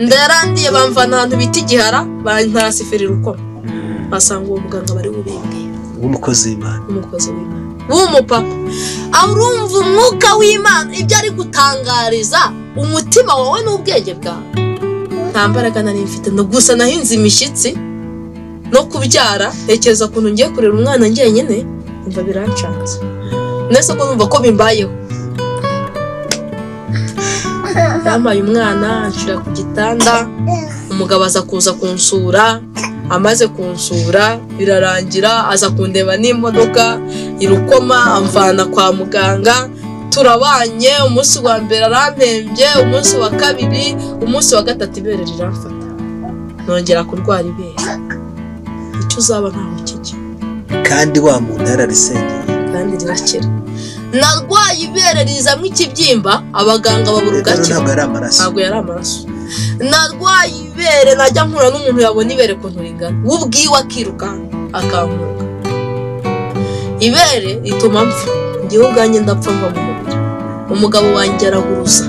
ndarandiye bamvana ahantu biti Gihara bantarasiferira Rukoma basanga uwo muganga bari bubimbwira w'umukozi w'Imana w'umupapa urumva umwuka w'Imana ibyo ari gutangariza umutima wawe n'ubwenge bwawe nta mbaraga nari mfite no gusa nahinze imishyitsi no kubyara tekereza kuntu ngiye kurera umwana njyenyine umva birancanze nese ko numva ko bimbayeho yamaye umwana nshira ku gitanda umugabo aza kuza kunsura amaze kunsura birarangira aza kundeba n'imodoka irukoma amvana kwa muganga turabanye umunsi wa mbere arampembye umunsi wa 2 umunsi wa 3 ibere riramfata nongera kurwara ibere icyo uzaba ntaho kiki kandi wa muntu yararisengeye kandi rirakira narwaye ibere rizamwe ikibyimba abaganga babura ugake ntabwo yari amaraso narwaye ibere najya mpura n'umuntu yabona ibere kuntu ringana wubwiwe akiruka akambuka ibere rituma mpfa ngiye ubwanjye ndapfa mva mu mubiri umugabo wanjye araguruza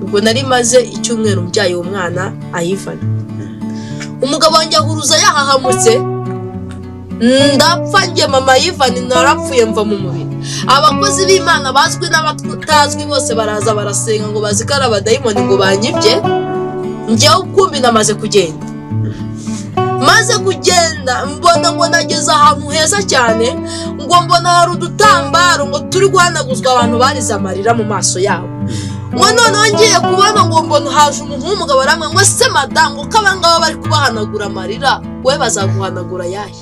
ubwo nari maze icyumweru mbyaye uwo mwana ayivana umugabo wanjye ahuruza yahahamutse ndapfa njye mama yivana narapfuye mva mu mubiri abakozi b'Imana bazwi n'abatazwi bose baraza barasenga ngo bazikara abadayimoni ngo banyibye njyewe ukumbi namaze kugenda maze kugenda mbona ngo nageze ahantu heza cyane, ngo mbona hari udutambaro ngo turi guhanaguzwa abantu barize amarira mu maso yabo. Ngo noneho ngiye kubona ngo mbona haje umuntu w'umugabo aramwe ngo se madamu ko abangaba bari kubahanagura amarira, we bazaguhanagura yahe?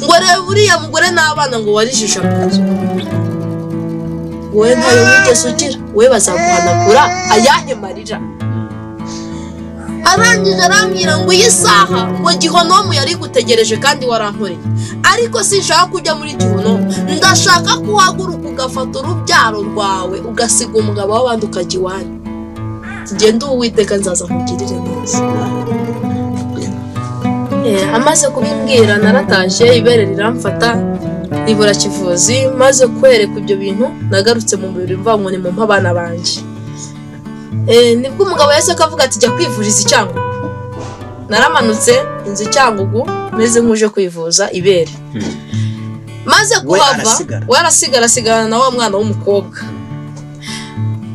Ngo reba uriya mugore n'abana ngo warijije amazu, wowe ntayo wigeze ugira, we bazaguhanagura ayahe marira? Arangije arambwira ngo iyi saha ngo Gihonomu yari gutegereje kandi warankoreye, ariko sinshaka kujya muri Gihonomu, ndashaka kuhaguruka ugafata urubyaro rwawe ugasiga umugabo w'abandi ukajya iwanyu. Genda Uwiteka nzaza nkugirire neza. Amaze kubimbwira naratashye, ibere riramfata nibura kivuzi. Maze kwereka ibyo bintu nagarutse mu mubiri mva ngo ni mu abana banje. Nibwo umugabo yese akavuga ati jya kwivuriza Icyangugu. Naramanutse inzu Icyangugu meze nkuje kwivuza ibere. Maze kuhava we arasigara na wa mwana w'umukobwa.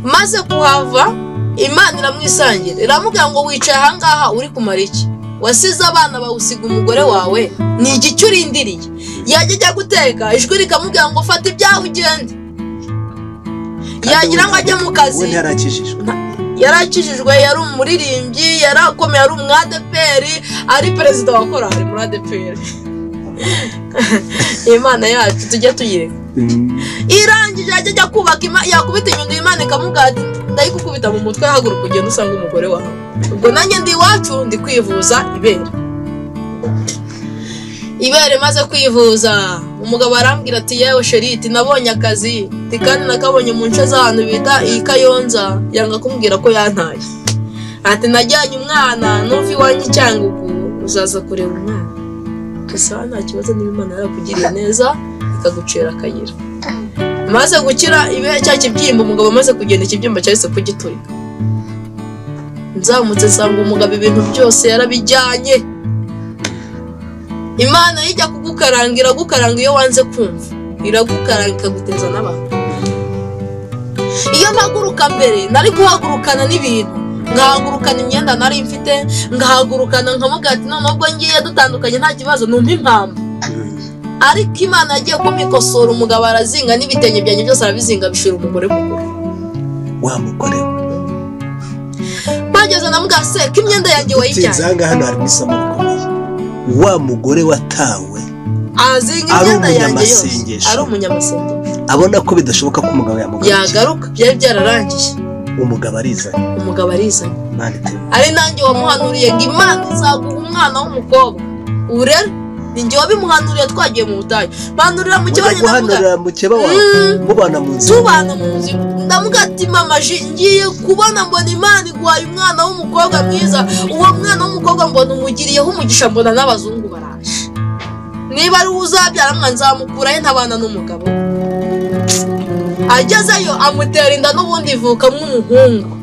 Maze kuhava Imana iramwisangira, iramubwira ngo wicaye ahangaha uri kumara iki? Wasize abana bawusiga umugore wawe, ni igiki urindiriye? Yajya guteka ijwi rikamubwira ngo fata ibyawe ugende. Yagira ngo ajye mu kazi. Yarakijijwe, yari umuririmbyi, yarakomeye, ari umwadeperi, ari perezida wa korali muri ADPR. Imana yacu tujye tuyireka. Irangije ajya kubaka yakubita inyundo, Imana ikamubwira ati ndayikukubita mu mutwe, haguruka ugenda usanga umugore wawe. Ubwo nanjye ndi iwacu ndi kwivuza ibere. Ibere maze kwivuza umugabo arambwira ati yewe Sheriti nabonye akazi, kandi nakabonye mu nce z'ahantu bita i Kayonza. Yanga kumbwira ko yantaye, ati najyanye umwana nuva iwanyu Icyangugu uzaza kureba umwana. Gusa nta kibazo, niba Imana yarakugiriye neza ikagucira akayira. Maze gukira ibere cya kibyimba, umugabo amaze kugenda ikibyimba cyahise kugiturika. Nzamutse nsanga umugabo ibintu byose yarabijyanye. Imana ijya kugukarangira gukaranga iyo wanze kumva, iragukaranga ikaguteza n'abantu. Iyo mpaguruka mbere nari guhagurukana n'ibintu, ngahagurukana imyenda nari mfite, ngahagurukana nkamubwira ati none ubwo ngiye dutandukanye nta kibazo, numva impamvu. Ariko Imana yagiye kumikosora, umugabo arazinga n'ibitenge byanjye byose arabizinga bishira umugore mukuru. Wa mugore bageze namubwira se ko imyenda yanjye wayijyanye. Tinzanga hano hari isamo rikomeye. Wa mugore watawe azinga imyenda yanjye yose, ari umunyamasengesho, abona ko bidashoboka ko umugabo yagaruka, byari byararangiye. Umugabo arizanye ari nanjye wamuhanuriye ngo Imana izaguha umwana w'umukobwa. Ubu rero ni njye wabimuhanuriye, twagiye mu butayu banurira mu kibanye mubana mu nzu, tubana mu nzu. Ndamubwira ati mama ngiye kubona mbona Imana iguhaye umwana w'umukobwa mwiza, uwo mwana w'umukobwa mbona umugiriyeho umugisha, mbona n'abazungu baraje, niba ari uzabyara mwana nzamukurayo ntabana n'umugabo. Agezeyo amutera inda n'ubundi ivukamo umuhungu.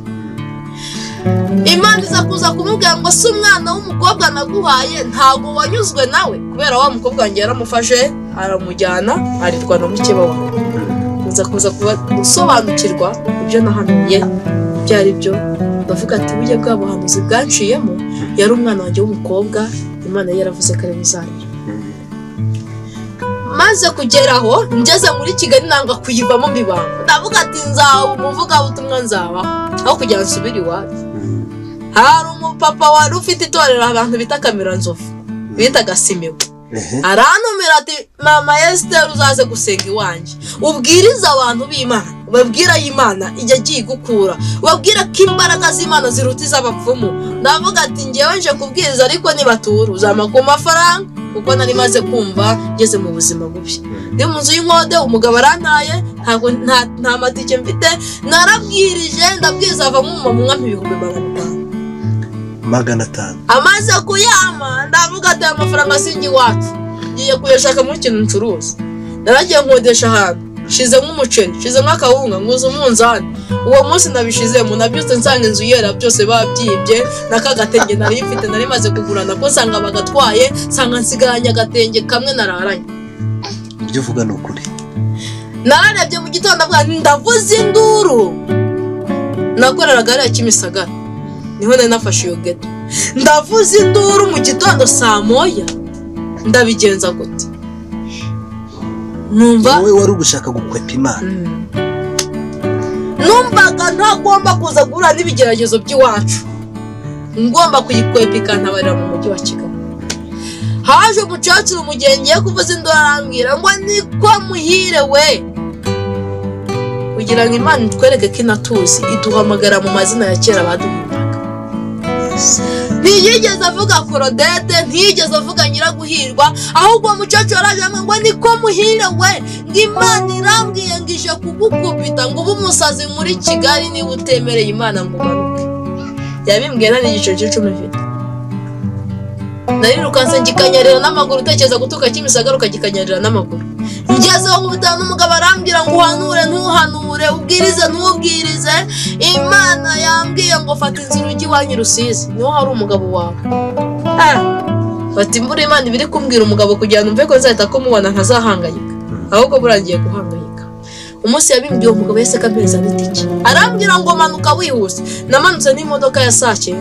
Imana iza kuza kumubwira ngo si umwana w'umukobwa naguhaye, ntabwo wanyuzwe nawe, kubera wa mukobwa wanjye yaramufashe aramujyana aritwa na mukeba wawe. Nza kuza gusobanukirwa ibyo nahanuye ibyo ari byo. Ndavuga ati burya bwa buhanuzi bwanciyemo yari umwana wanjye w'umukobwa, Imana yaravuze ko ari buzarira. Maze kugeraho ngeze muri Kigali nanga kuyivamo mbibanga, ndavuga ati nzaba umuvugabutumwa, nzaba aho kugira nsubire iwacu. Hari umupapa wari ufite itorero abantu bita Kamiranzovu, bita Gasimiwe. Arantumira ati mama Esther uzaze gusenga iwanjye, ubwiriza abantu b'Imana, babwira Imana ijya agiye gukura, babwira ko imbaraga z'Imana ziruta iz'abapfumu. Ndavuga ati ngewe nje kubwiriza, ariko nibatura uzampa ku mafaranga, kuko nari maze kumva ngeze mu buzima bubi. Ndi mu nzu y'inkode, umugabo arantaye, nta matike mfite, narabwirije ndabwiza avamo umumama ibihumbi 500. Amaze kuyama ndavuga ati amafaranga singi iwacu, ngiye kuyashaka muri kintu ncuruza. Naragiye nkodesha ahantu, shizemo umuceri, shizemo akawunga, nguza umunzani. Uwo munsi nabishizemo, nabyutse nsanga inzu yera byose babyibye, nakagatenge nari mfite nari maze kugurana ko nsanga bagatwaye, nsanga nsigaranye agatenge kamwe nararanye. Ibyo uvuga ni ukuri. Nararebye mu gitondo ndavuga ndavuze induru. Nakoreraga ari Kimisagara. niho nari nafashe iyo geto ndavuza induru mu gitondo saa moya ndabigenza gute numva wowe wari ugushaka gukwepa Imana numvaga ntagomba kuza guhura n'ibigeragezo by'iwacu ngomba kuyikwepa ikantabarira mu mujyi wa Kigali haje umucacuru mu gihe ngiye kuvuza induru arambwira ngo niko muhire we kugira ngo Imana itwereke ko inatuzi iduhamagara mu mazina ya kera baduhimbaga ntiyigeze avuga Korodete ntiyigeze avuga Nyiraguhirwa ahubwo umucacuru araje ngo niko muhire we ngo Imana irambwiye ngo ije kugukubita ngo ube umusazi muri Kigali niba utemereye Imana ngo umanuke yabimbwiye nta n'igice cy'icumi mfite narirukanse ngikanyarira n'amaguru utekereza gutuka Kimisagara ukagikanyarira n'amaguru ngezeho nkubitana n'umugabo arambwira ngo uhanure ntuhanure ubwirize ntubwirize Imana yambwiye ngo fata inzira ujye iwanyu Rusizi niho hari umugabo wawe fata imbura Imana ibiri kumbwira umugabo kugira ngo mve ko nzahita kumubona ntazahangayika ahubwo burangiye guhangayika umunsi yabimbwiye umugabo yese kameza n'itike arambwira ngo manuka wihuse namanutse n'imodoka ya saa 9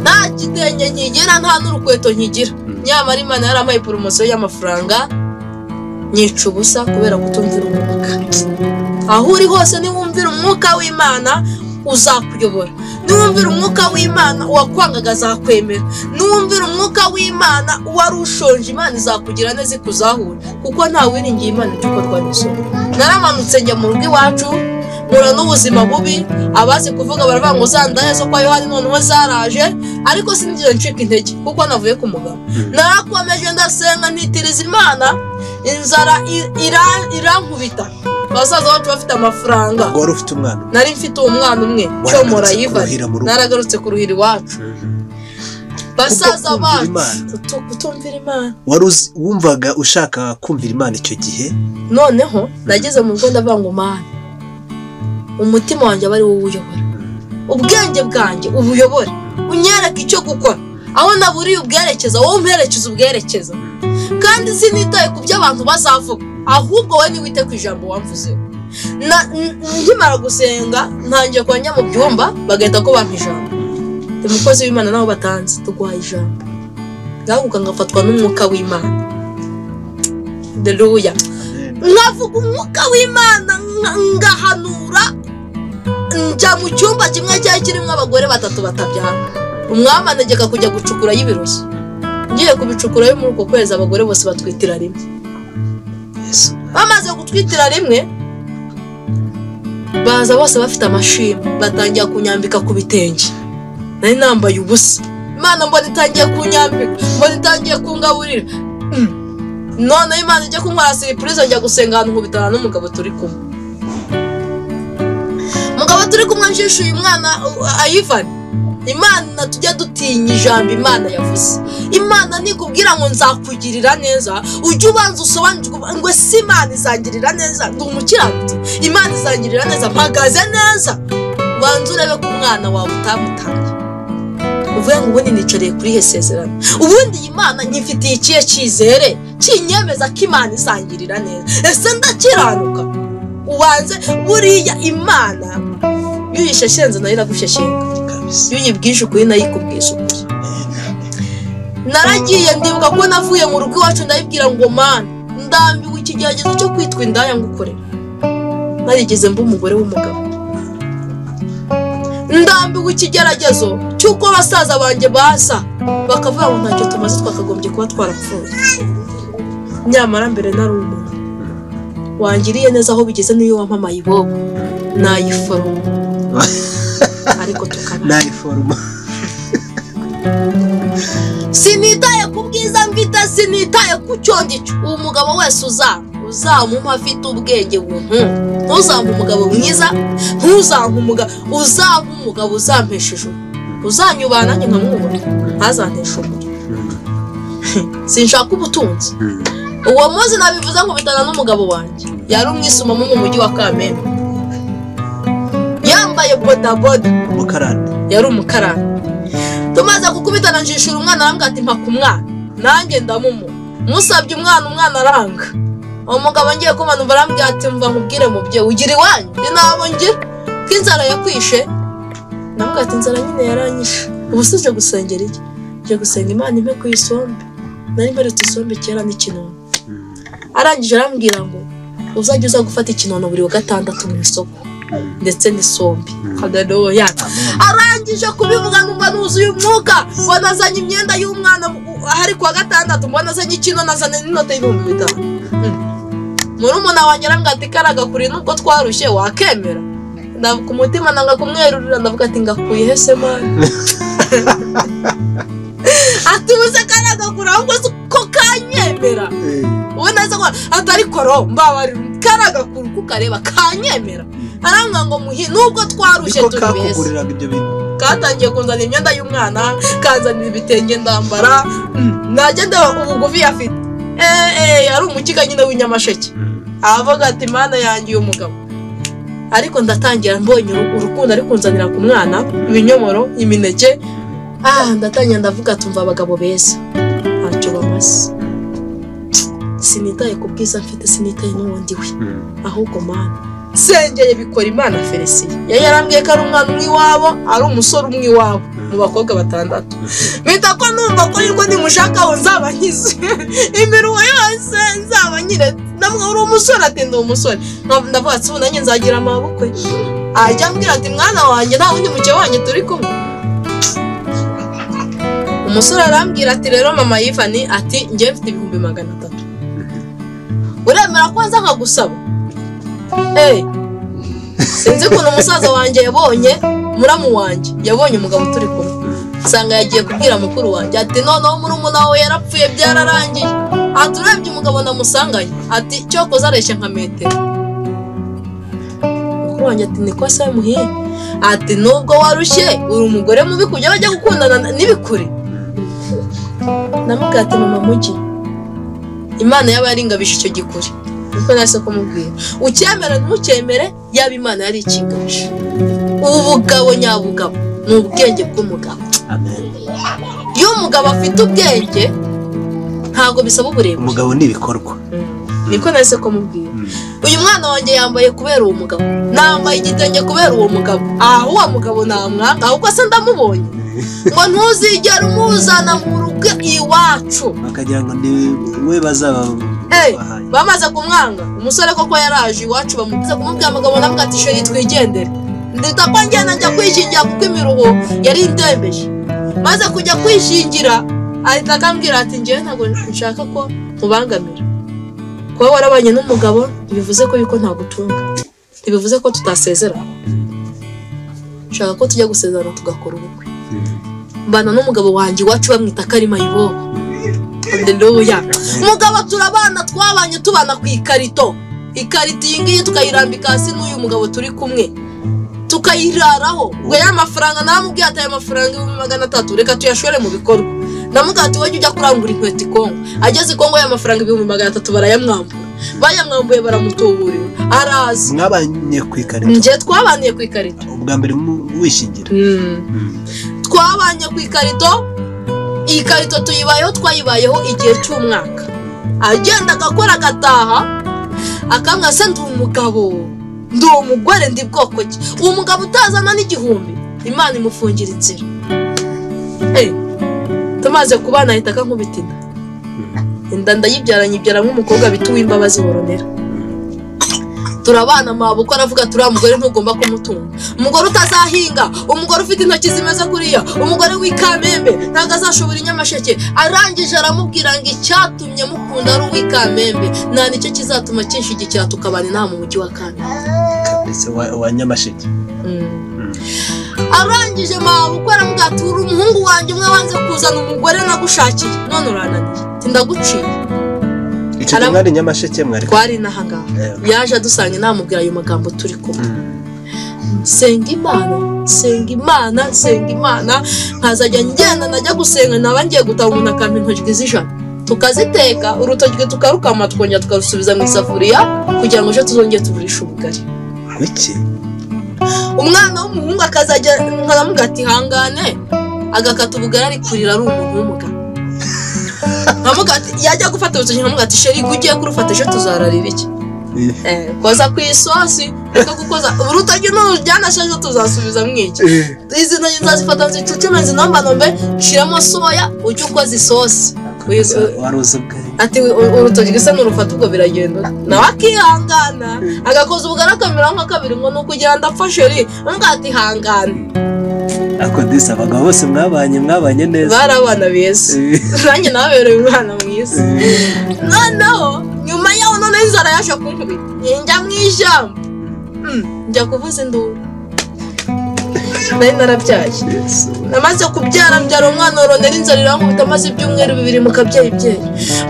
nta gitenge nkigira nta n'urukweto nkigira nyamara Imana yarampaye poromosiyo y'amafaranga nyica ubusa kubera kutumvira umwuka aho uri hose niwumvira umwuka w'Imana uzakuyobora niwumvira umwuka w'Imana uwakwangaga azakwemera niwumvira umwuka w'Imana wari ushonje Imana izakugira neza ikuzahura kuko nta wiringiye Imana igikorwa n'isoni naramanutse njya mu rugo iwacu mura n'ubuzima bubi abazi kuvuga baravuga ngo zandaye zo kwa Yohani noneho zaraje ariko sinigeze ncika intege kuko navuye ku mugabo narakomeje ndasenga ntitiriza Imana inzara irankubita basaza bacu bafite amafaranga ngo wari ufite umwana nari mfite umwana umwe cyo murayiva naragarutse kuruhira iwacu basaza bacu kutumvira Imana wari wumvaga ushaka kumvira Imana icyo gihe noneho nageze mu rugo ndavuga ngo Mana umutima wanjye bari wowe uyobora ubwenge bwanjye ubuyobore unyereka icyo gukora aho naburiye ubwerekeza wowe umperekeza ubwerekeza kandi sinitaye ku byo abantu bazavuga ahubwo wowe niwite ku ijambo wamvuzeho nkimara gusenga ntangiye kwanya mu byumba bagahita ko bampa ijambo umukozi w'Imana naho batanze tuguhaye ijambo ngahuka ngafatwa n'umwuka w'Imana haleluya nkavuga umwuka w'Imana ngahanura njya mu cyumba kimwe cyari kirimo abagore 3 batabyara umwami anegeka kujya gucukura y'ibiroso ngiye kubicukura yo muri uko kwezi abagore bose batwitira rimwe bamaze gutwitira rimwe baza bose bafite amashimwe batangiye kunyambika ku bitenge nari nambaye ubusa Imana mbona itangiye kunyambika mbona itangiye kungaburira none Imana ijya kunkora surprise njya gusenga ahantu nkubitana n'umugabo turi kumwe umugabo turi kumwe njishuye umwana Ivan Imana tujya dutinya ijambo Imana yavuze Imana nikubwira ngo nzakugirira neza ujye ubanza usobanukirwe ngo si Imana izangirira neza ndi umukiranutsi Imana izangirira neza mpagaze neza banza urebe ko umwana wawe utamutanye uvuye ngo ubundi nicariye kuri hesezerano ubundi Imana nyifitiye ikihe cyizere kinyemeza ko Imana izangirira neza ese ndakiranuka ubanze buriya Imana yuyisheshenze nayo iragusheshenga yuyibwisha ukuri nayikubwisha ukuri naragiye ndibuka ko navuye mu rugo iwacu ndabibwira ngo Mana ndambiwe ikigeragezo cyo kwitwa indaya ngukorera narigeze mba umugore w'umugabo ndambiwe ikigeragezo cy'uko abasaza banjye basa bakavuga ngo ntacyo tumaze twakagombye kuba twarapfuye nyamara mbere nari umuntu wangiriye neza aho bigeze niyo wampamaye ibobo nayiforoma ariko tukaba nayiforoma sinitaye ku bwiza mfite sinitaye ku cyongicyo uwo mugabo wese uzamumpa afite ubwenge buntu ntuzampa umugabo mwiza ntuzampa umugabo uzampesha ijuru uzanyubana nanjye nkamwubona ntazantesha umutwe sinshaka ubutunzi uwo munsi nabivuze ngo bitana n'umugabo wanjye yari umwisumamo mu mujyi wa Kamembe yambaye bodaboda umukarani yari umukarani tumaze gukubitana njishura umwana arambwira ati mpa ku mwana nanjye ndamumu musabye umwana aranga umugabo ngiye kumanumva arambwira ati mva nkubwire mubye ugira iwanyu ni nabo ngira ko inzara yakwishe navuga ati inzara nyine yaranyishe ubu se uje gusengera iki uje gusenga Imana impe ku isombe nari mperutse isombe kera n'ikinono arangije arambwira ngo uzajya uza gufata ikinono buri wa gatandatu mu isoko ndetse n'isombe haleluya arangije kubivuga numva nuzuye umwuka mbona azanye imyenda y'umwana hari ku wa gatandatu mbona azanye ikinono azanye n'inote y'ibihumbi 5 murumuna wanjye arambwira ati karaga kuri nubwo twarushye wakemera ndavuga ku mutima nanga kumwerurira ndavuga ati ngakuye hese mani atubuze karaga kuri ahubwo ko kanyemera ubona ko atari koro mbabari karaga kuri kukareba kanyemera aranga ngo muhi nubwo twarushye turi beza katangiye kunzana imyenda y'umwana kanzanira ibitenge ndambara nagenda ubugufi afite ari umukiga nyine w'inyamasheke avuga ati mana yangiye umugabo ariko ndatangira mbonye urukundo ari kunzanira ku mwana ibinyomoro imineke ndatangira ndavuga tumva abagabo beza ntacyo bamaze sinitaye ku bwiza mfite sinitaye n'ubundi we ahubwo mana sengeye bikora Imana Felicien yari yarambwiye ko ari umwana umwe iwabo ari umusore umwe iwabo mu bakobwa 6 bita ko numva ko yuko ndimushaka wo nzabanyize imiruho yose nzabanyire namwe uri umusore atenda umusore ndavuga ati unanye nzagira amabukwe ajya ambwira ati mwana wanjye nta wundi muke wanjye turi kumwe umusore arambwira ati rero mama Yifani ati ngiye mfite 300 uremera ko nza nkagusaba sinzi ko umusaza wanjye yabonye muramu wanjye yabonye umugabo turi kumwe sanga yagiye kubwira mukuru wanjye ati noneho murumuna we yarapfuye byararangiye aturebye umugabo namusanganye ati cyo koza areshe nka metero mukuru wanjye ati niko se muhiye ati nubwo warushye uri umugore mubi kujya bajya gukundana n'ibikure namubwira ati mama mugi Imana yabaringabisha icyo gikuri niko nase kumubwira ucyemera n'ucyemere yaba Imana yari ikingaje ubugabo nyabugabo n'ubwenge bw'umugabo amen iyo umugabo afite ubwenge ntago bisaba uburebure umugabo nibikorwa niko nase kumubwira uyu mwana wanjye yambaye kubera uwo mugabo nambaye igitenge kubera uwo mugabo uwo mugabo namwanga ahubwo se ndamubonye ngo ntuzigera umuzana mu rugo iwacu bakagira ngo we bazaba bamaze kumwanga umusore koko yaraje iwacu bamubiza kumubwira amagabo navuga ati sheri twigendere ndita ko njyana njya kwishingira kuko imiruho yari indembeje maze kujya kwishingira ahita akambwira ati njyewe ntabwo nshaka ko mubangamira kuba warabanye n'umugabo bivuze ko yuko ntagutunga ntibivuze ko tutasezerana nshaka ko tujya gusezerana tugakora ubukwe mbana n'umugabo wanjye iwacu bamwita Karima Yibobo haleluya umugabo turabana twabanye tubana ku ikarito iyi ngiyi tukayirambika hasi n'uyu mugabo turi kumwe tukayiraraho ngo y'amafaranga namubwiye ati aya mafaranga 300 reka tuyashore mu bikorwa namubwiye ati wajya ujya kurangura inkweto Kongo ageze Kongo y'amafaranga 300 barayamwambura bayamwambuye baramutuburira arazi mwabanye ku ikarito nje twabaniye ku ikarito ubwa mbere wishingira twabanye ku ikarito iyi karito tuyibayeho twayibayeho igihe cy'umwaka agenda agakora agataha akamwase ndi umugabo ndi umugore ndi bwoko ki uwo mugabo utazana n'igihumbi Imana imufungira inzira tumaze kubana ahita akankubitina inda ndayibyaranye nk'umukobwa bita Uwimbabazi Woronera turabana mabuko aravuga turi umugore ntugomba kumutunga umugore utazahinga umugore ufite intoki zimeze kuriya umugore w'ikamembe ntago azashobora inyamasheke arangije aramubwira ngo icyatumye mukunda ari uw'ikamembe nta nicyo kizatuma kinshigikira tukabana nta mu mujyi wa Kamembe kabisa wa Nyamasheke arangije mabuko aravuga ati uri umuhungu wanjye umwe wanze kuzana umugore nagushakiye none urananiye tindaguciye icyo mwari Nyamasheke mwari twari nahangaha yaje adusanga namubwira ayo magambo turi kumwe senga Imana nkazajya ngenda najya gusenga nabangiye gutaha umuntu akampa intoki z'ijana tukaziteka urutoki tukarukama twongera tukarusubiza mu isafuriya kugira ngo ejo tuzongere tuburishe ubugari wiki umwana w'umuhungu akazajya nkaramubwira ati hangane agakata ubugari ari kurira ari umuntu w'umugabo nkamugati yajya gufata urutoki nkamugati sheri ugiye kurufata ejo tuzararira iki koza ku isosi reka gukoza urutoki n'urujyanashaje tuzasubiza mwiki izi ntoki nzazifata nzicucume zinambanombe shiramo soya ujye ukoza isosi waruzi ubwe ati urutoki gisa n'urufata ubwo biragenda nawe akihangana agakoza ubwo arakamera nka kabiri ngo nukugira ndafashe ri ati hangana ako disa abagabo bose mwabanye neza barabana beza nanjye nabereye umwana mwiza noneho nyuma yaho none inzara yaje kunkubita njya mu ijambo njya kuvuza induru nari narabyaye namaze kubyara mbyara umwana oronera inzara irankubita maze ibyumweru 2 mu kabyeyi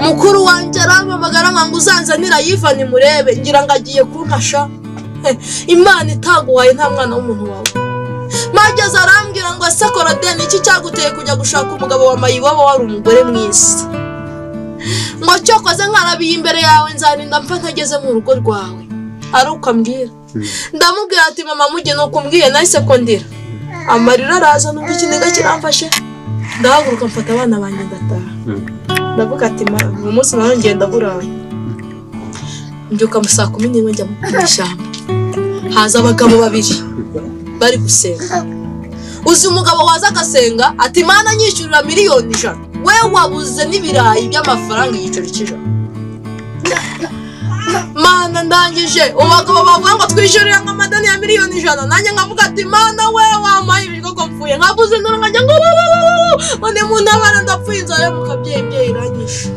mukuru wanjye arampamagara ngo uzanzanira yivane murebe ngira ngo agiye kunkasha Imana itaguhaye nta mwana w'umuntu wawe mageze arambwira ngo ese Korodeni iki cyaguteye kujya gushaka umugabo wa mayiwabo wari umugore mwiza ngo cyokoze nkarabiye imbere yawe nzarinda mpfa ntageze mu rugo rwawe aruko ambwira ndamubwira ati mama mujye no kumbwiye nahise ko ndira amarira araza n'ubwo ikiniga kiramfashe ndahaguruka mfata abana banjye ndataha ndavuga ati mama uyu munsi nawe ngenda buraye mbyuka mu saa 10 njya mu ishyamba haza abagabo babiri bari gusenga uzi umugabo waza agasenga ati Imana nyishyurira 1,100,000 wewe wabuze n'ibirayi by'amafaranga igiceri cy'ijana Mana ndangije umugabo bavuga ngo twishyurira nk'amadani ya 1,100,000 nanjye nkavuga ati Mana wewe wamaye ibiryo ko mfuye nkabuze n'urangajya ngo one mu ntabara ndapfuye inzara mu kabyeyi iranyishe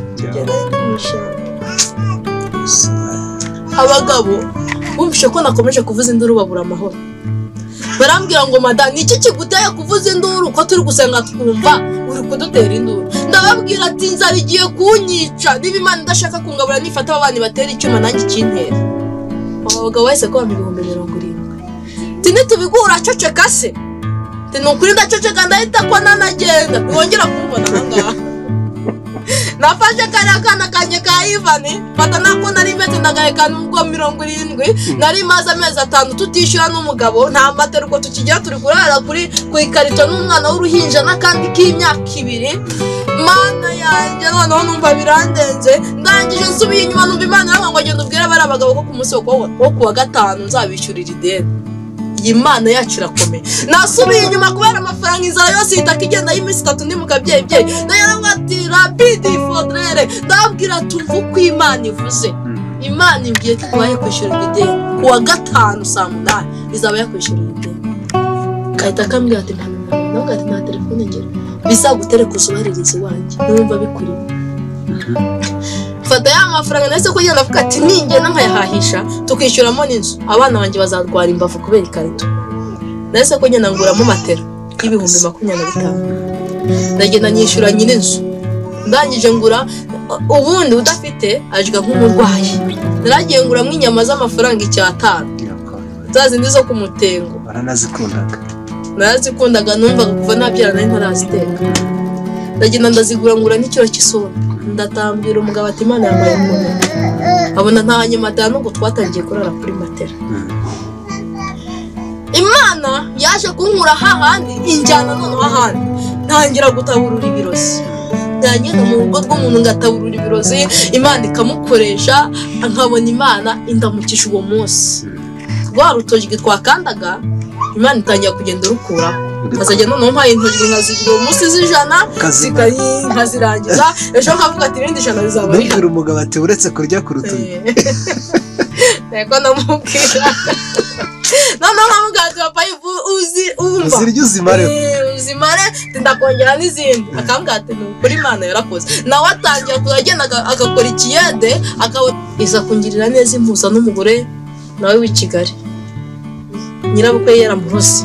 abagabo bumvishe ko nakomeje kuvuza induru babura amahoro barambwira ngo madani iki kiguteye kuvuza induru ko turi gusenga twumva uri kudutera induru ndababwira ati inzara igiye kunyica niba Imana ndashaka kungabura nifata abana batera icyuma nanjye kintera abagabo wese ko 70,000 tini tubigura ceceka se tinukuri ndaceceka ndahita ko nanagenda wongera kumbona nangaha nafashe kariya kana kanye ka Ivani fata nako nari mbete ndagahekana ubwo 70 nari maze amezi 5 tutishyura n'umugabo nta matera uko tukigira turi kurara ku ikarito n'umwana w'uruhinja n'akandi k'imyaka 2 Mana yanjye noneho numva birandenze ndangije nsubiye inyuma numva Imana yavuga ngo genda ubwire bari abagabo ko ku munsi wo kuwa 5 nzabishyurira ideni Imana yacu irakomeye nasubiye inyuma kubera amafaranga inzara yose itaka igenda y'iminsi 3 ndi mu kabyeyi ndayarango ati rapide fodrere ndabwira tumva uko Imana ivuze Imana imbwiye ko baye kwishyura ideni kuwa 5 saa 8 izaba yakwishyura ideni kahita kambwira ati ntabwo ati nta telefone ngera bizagutere kuzubaririza wanjye numva bikuri fata ya mafaranga nese ko yenda avuga ati ningena nkayahahisha tukishyuramo n'inzu abana banjye bazarwara imbavu kubera ikarito nese ko nyenda nguramo matera y'ibihumbi 25 ndagenda nyishyura nyine inzu ndangije ngura ubundi udafite ajiga nk'umurwayi naragiye nguramo inyama z'amafaranga 5 zazindi zo kumutengo narazikundaga numvaga kuva nabyara nari ntaraziteka ndagenda ndazigura ngura n'ikiro cy'isombe ndatambira umugabo ati Imana yambaye umuntu abona nta nyuma atanu ngo twatangiye kurara kuri matera Imana yaje kunkura hahandi injyana noneho ahandi ntangira gutaburura ibirozi ndagenda mu rugo rw'umuntu ngataburura ibirozi Imana ikamukoresha nkabona Imana indamukisha uwo munsi rwa rutoki twakandaga Imana itangira kugenda rukuraho azajya noneho mpaye intoki nkazigira umunsi z'ijana nkazirangiza ejo nkavuga ati ibindi ijana bizaba ari hano umugabo ati uretse kurya ku rutoki niko namubwira noneho nkamubwira ati papa umva uzimare ndakongera n'izindi akambwira ati nukuri Imana yarakoze nawe atangira kuzagenda agakora ikiyede iza kungirira neza impuza n'umugore nawe w'i Kigali nyirabukwe yaramuhose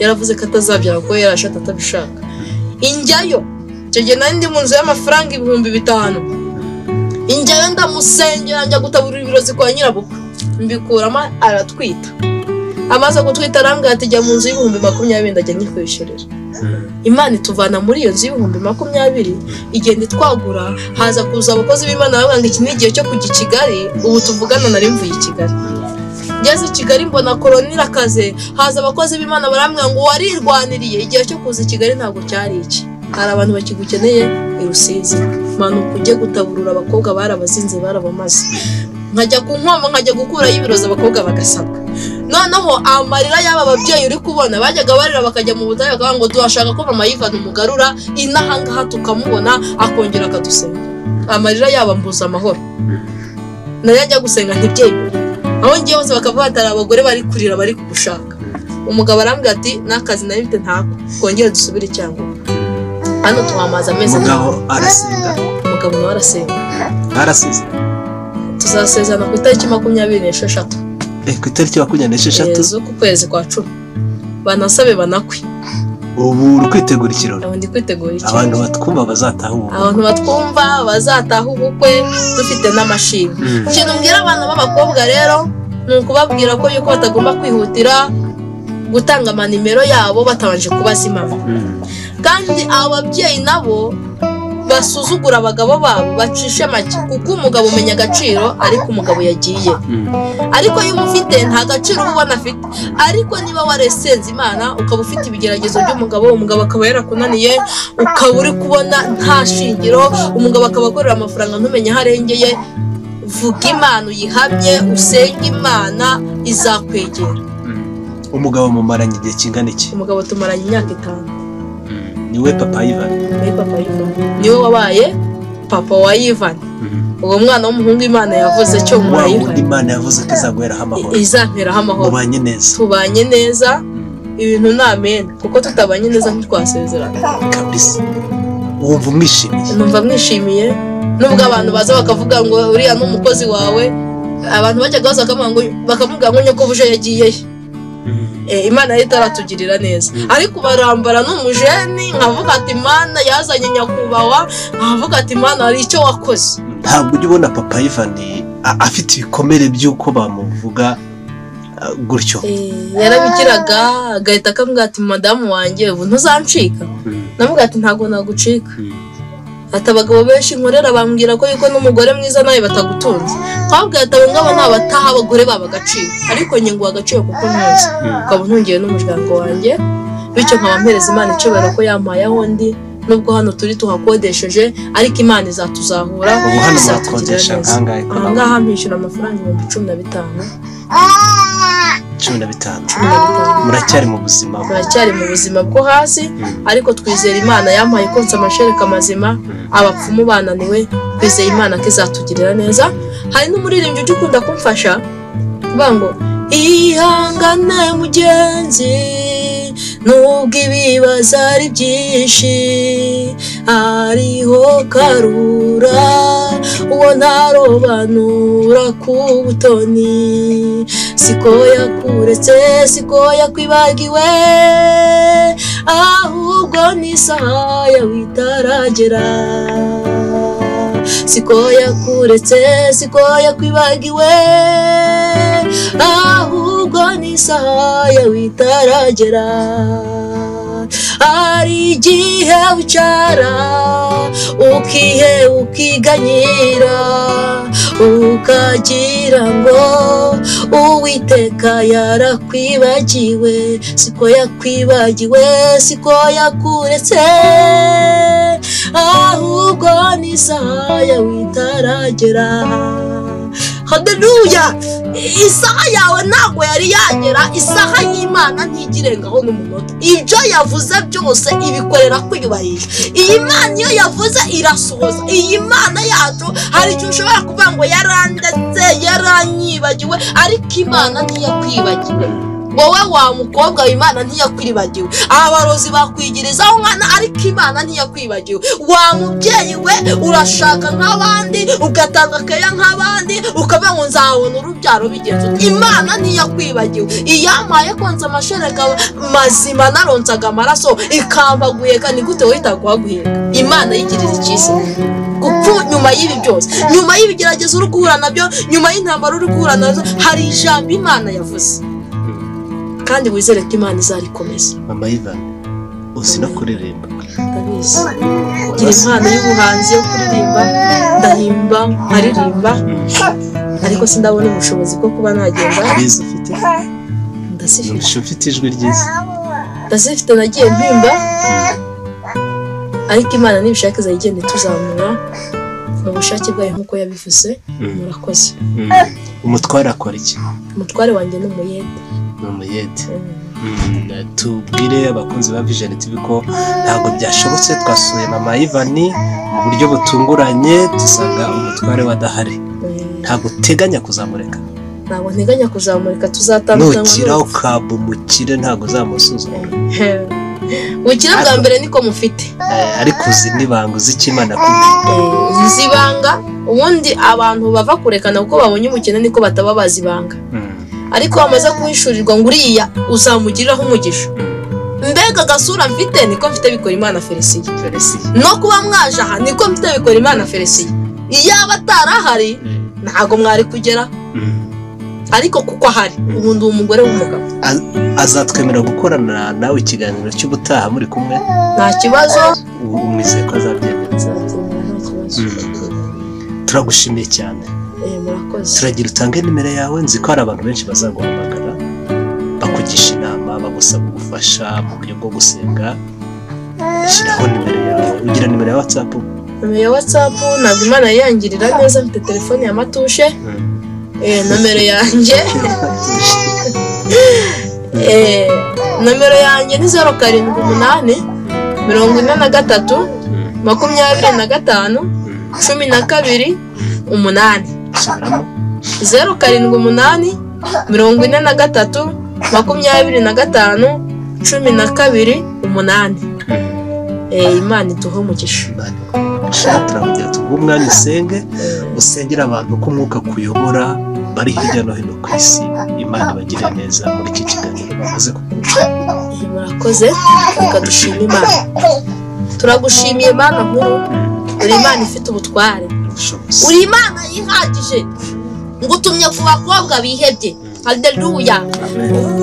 yaravuze ko atazabyara ko yarashatse atabishaka injyayo icyo gihe nari ndi mu nzu y'amafaranga 5,000 injyayo ndamusengera njya gutaburira ibirozi kwa nyirabukwe mbikuramo aratwita amaze gutwita arambwira ati jya mu nzu y'ibihumbi 20 ndajya nyikwishyurira Imana ituvana muri iyo nzu y'ibihumbi 20 igenda itwagura haza kuza abakozi b'Imana bavuga ngo iki ni igihe cyo kujya i Kigali ubu tuvugana nari mvuye i Kigali ngeze i Kigali mbona koronira akaze haza abakozi b'Imana barambwira ngo warirwaniriye igihe cyo kuza i Kigali ntabwo cyari iki hari abantu bakigukeneye i Rusizi manuka ujye gutaburura abakobwa barabazinze barabamaze nkajya ku nkombo nkajya gukuraho ibirozi abakobwa bagasabwa noneho amarira y'aba babyeyi uri kubona bajyaga barira bakajya mu butayu bakavuga ngo turashaka ko mama Ivan umugarura inahangaha tukamubona akongera akadusenga. Amarira yabo mbuza amahoro. Nayo ajya gusenga ntibyemere. Aho ngiye hose bakavuga ati abagore bari kurira bari kugushaka. Umugabo arambwira ati n'akazi nari mfite ntako kongera dusubire cyangwa hano tuhamaza amezi. Umugabo arasenga. Umugabo nawe arasenga. Arasize. Tuzasezerana ku itariki 26. Ku itariki 26 z'uku kwezi kwa 10. Banasabe banakwe. Ubu uri kwitegura ikirori. Ndi kwitegura ikirori. Abantu batwumva bazataha ubukwe. Abantu batwumva bazataha ubukwe dufite n'amashimwe. Ikintu mbwira abantu b'abakobwa rero ni ukubabwira ko yuko batagomba kwihutira gutanga amanimero yabo batabanje kubaza impamvu. Kandi ababyeyi nabo basuzugura abagabo babo bacishe make kuko umugabo umenya agaciro ariko umugabo yagiye. Ariko iyo umufite nta gaciro ubona afite. Ariko niba waresenze Imana ukaba ufite ibigeragezo by'umugabo, umugabo akaba yarakunaniye, ukaba uri kubona nta shingiro, umugabo akaba akorera amafaranga ntumenye aho arengeye, vuga Imana uyihamye, usenga Imana izakwegera. Umugabo mumaranye igihe kingana iki? Umugabo tumaranye imyaka 5. Niwe papa Ivan. Niwe wabaye papa wa Ivan. Uwo mwana w'umuhungu Imana yavuze cyo mu Ivan. Imana yavuze ko izaguheraho amahoro. Izamperaho amahoro. Mubanye neza. Tubanye neza. Ibintu namen kuko tutabanye neza ntitwasezerana. Kabisa. Wumva umwishimiye? Numva mwishimiye. Nubwo abantu baza bakavuga ngo uriya n'umukozi wawe, abantu bajya gaza bakavuga ngo nyoko buje yagiye. Imana yitaratugirira neza. Ariko barambara n'umujeni nkavuga ati Imana yazanye nyakubahwa, nkavuga ati Imana hari icyo wakoze. Ntabwo ujya ubona papa Ivan afite ibikomere by'uko bamuvuga gutyo. Yarabigiraga agahita akambwira ati madamu wanjye ubu ntuzancika. Navuga ati ntago nagucika. Ati abagabo benshi nkorera bambwira ko yuko n'umugore mwiza nawe batagutunze. Twabwiye ati ngabo nabataha abagore babagaciro. Ariko nge ngo agaciro kuko ntuzi. Ukaba ntungiye n'umuryango wanjye. Bityo nkaba mpereza Imana icobera ko yampaye aho ndi. Nubwo hano turi tuhakodesheje ariko Imana izatuzahura. Ubu hano mwakodesha kangahe? Ngaha mpishyura amafaranga 15,000. 15. Muracyari mu buzima. Muracyari mu buzima bwo hasi ariko twizera Imana yampaye konsa amashereka mazima. Abapfumu bananiwe twizeye Imana ko izatugirira neza. Hari n'umuririmbyi ujye ukunda kumfasha bango ihangane mugenzi nubwo ibibazo ari byinshi hariho karura uwo ntarobanura ku butoni siko yakuretse siko yakwibagiwe ahubwo ni isaha yawe itaragera siko yakuretse siko yakwibagiwe ahubwo ni isaha yawe itaragera hari igihe wicara ukiganyira ukagira ngo Uwiteka yarakwibagiwe siko yakwibagiwe siko yakuretse ahubwo ni isaha yawe itaragera. Haleluya. Isaha yawe ntabwo yari yagera. Isaha y'Imana ntigirengaho n'umunota. Ibyo yavuze byose ibikorera kwiyubahisha. Iyi Mana iyo yavuze irasohoza. Iyi Mana yacu hari icyo ushobora kuvuga ngo yarandetse yaranyibagiwe ariko Imana ntiyakwibagiwe. Wowe wa mukobwa w'Imana ntiyakwibagiwe. Abarozi bakwigirizaho nkana ariko Imana ntiyakwibagiwe. Wa mubyeyi we urashaka nk'abandi ugatanga keya nk'abandi ukavuga ngo nzabona urubyaro bigenze. Imana ntiyakwibagiwe. Iyamaye konza amashereka mazima naronsaga amaraso ikambaguye kandi gute wita guhaguheka. Imana yigirira ikisi. Kuko nyuma y'ibi byose, nyuma y'ibigeragezo uri guhura nabyo, nyuma y'intambara uri guhura nazo, hari ijambo Imana yavuze. Kandi wizere ko Imana izarikomeza. Mama Ivan uzi no kuririmba? Ndabizi. Ngira impano y'ubuhanzi yo kuririmba, ndahimba, nkaririmba. Ariko sindabona ubushobozi bwo kuba nagenda. Bizi ufite? Ndasifite. Ufite ijwi ryiza. Ndasifite nagiye mpimba. Ariko Imana nibishaka izayigenda tuzamura. mu bushake bwayo nk'uko yabivuze. Murakoze. Umutware akora iki? Umutware wanjye ni umuyede. Ni umuyede. Tubwire abakunzi ba Vision TV ko ntabwo byashobotse, twasuye mama Ivan mu buryo butunguranye dusanga umutware wadahari. Ntabwo uteganya kuzamureka? Ntabwo nteganya kuzamurika, tuzatandukana. Nukira ukaba umukire ntabwo uzamusuzuma? Ubukire bwa mbere niko mufite. Ariko uzi n'ibanga, uzi icyo Imana akubwira. Uzi ibanga, ubundi abantu bava kurekana kuko babonye umukene niko bataba bazi ibanga. Ariko bamaze kuhishurirwa ngo uriya uzamugiriraho umugisha. Mbega gasura mfite niko mfite bikora Imana Felicien. No kuba mwaje aha niko mfite bikora Imana Felicien. Iyaba atarahari ntago mwari kugera. Ariko kuko ahari ubundi umugore w'umugabo azatwemera gukorana nawe ikiganiro cy'ubutaha muri kumwe. Nta kibazo. Umwizeye ko azabyemera. Turagushimiye cyane. Murakoze. Turagira utange nimero yawe, nzi ko hari abantu benshi bazaguhamagara bakugisha inama, bagusaba ubufasha mu buryo bwo gusenga. Shyiraho nimero yawe. Ugira nimero ya WhatsApp? Nimero ya WhatsApp ntabwo Imana yangirira neza, mfite telefone ya matushe. Nomero yanjye nomero yanjye ni 078 43 25 12 8. 078 43 25 12 8. Imana iduhe umugisha. Turavugira tuguhe umwanya usenge, usengera abantu ko umwuka kuyobora bari hirya no hino ku isi. Imana ibagire neza muri iki kiganiro bamaze kukumva. Murakoze. Reka dushime Imana. Turagushimiye Mana nkuru, uri Imana ifite ubutware, uri Imana yihagije, ngutumye ku bakobwa bihebye. Haleluya.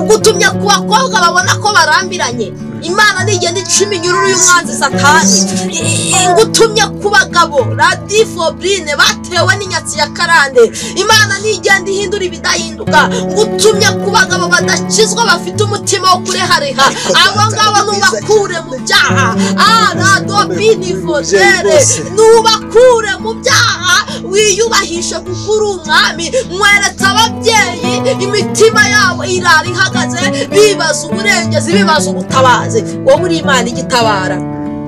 Ngutumye ku bakobwa babona ko barambiranye. Imana nigenda ica iminyururu y'umwanzi Satani. Ngutumye ku bagabo radifobrine batewe n'inyatsi ya karande. Imana nigenda ihindura ibidahinduka. Ngutumye ku bagabo badakizwa bafite umutima wo kurehareha. Abo ngabo nubakure mu byaha. Radobinifodere nubakure mu byaha, wiyubahishe kuko uri umwami. Mweretse ababyeyi imitima yabo irari ihagaze, bibaza uburengezi, bibaza ubutabazi. Wowe uri Imana igitabara,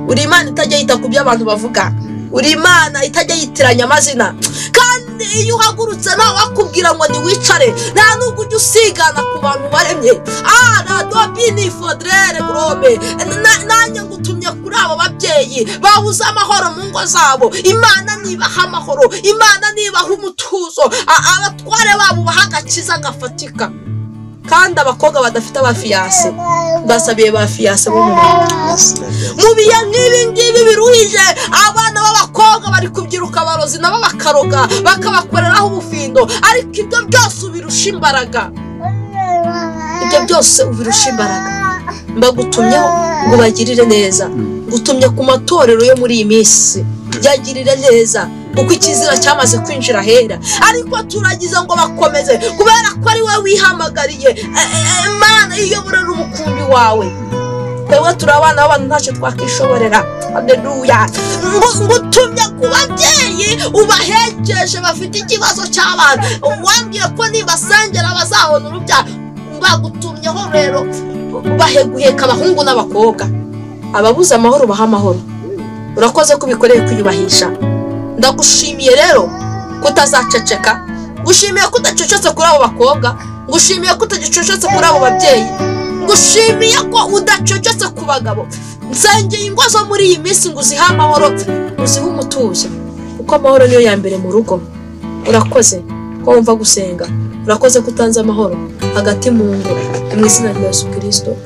uri Imana itajya yita ku byo abantu bavuga, uri Imana itajya yitiranya amazina. Kandi iyo uhagurutse nawe wakubwira ngo niwicare, nta nubwo ujya usigana ku bantu baremye. Radobinifodere grobe. Nanjye ngutumye kuri abo babyeyi babuze amahoro mu ngo zabo. Imana nibaha amahoro, Imana nibaha umutuzo, abatware babo baha agakiza gafatika. Kandi abakobwa badafite abafiyase basabiye bafiyase bo mu bihe nk'ibi ngibi biruhije. Abana b'abakobwa bari kubyiruka barozi nabo bakaroga bakabakoreraho ubufindo, ariko ibyo byose ubirusha imbaraga. Ibyo byose ubirusha imbaraga. Mbagutumyeho ngo bagirire neza. Gutumye ku matorero yo muri iyi minsi yagirire neza, kuko ikizira cyamaze kwinjira hera. Ariko turagize ngo bakomeze kubera ko ari we wihamagariye. Imana iyoborera umukumbi wawe. Wewe turabana b'abantu ntacyo twakishoborera. Haleluya. Ngutumye ku babyeyi ubahekeje bafite ikibazo cy'abana. Wambwiye ko nibasengera bazabona urubyaro. Mbagutumyeho rero baheguheka abahungu n'abakobwa. Ababuze amahoro baha amahoro. Urakoze ko bikoreye kwiyubahisha. Ndagushimiye rero kutazaceceka. Ngushimiye kutacecetse kuri abo bakobwa. Ngushimiye kutagicecetse kuri abo babyeyi. Ngushimiye ko udacecetse ku bagabo. Nsengeye ingo zo muri iyi minsi ngo uzihe amahoro, uzihe umutuzo, kuko amahoro niyo ya mbere mu rugo. Urakoze ko wumva gusenga. Urakoze kutanze amahoro hagati mu ngo. Mu izina rya Yesu Kristo.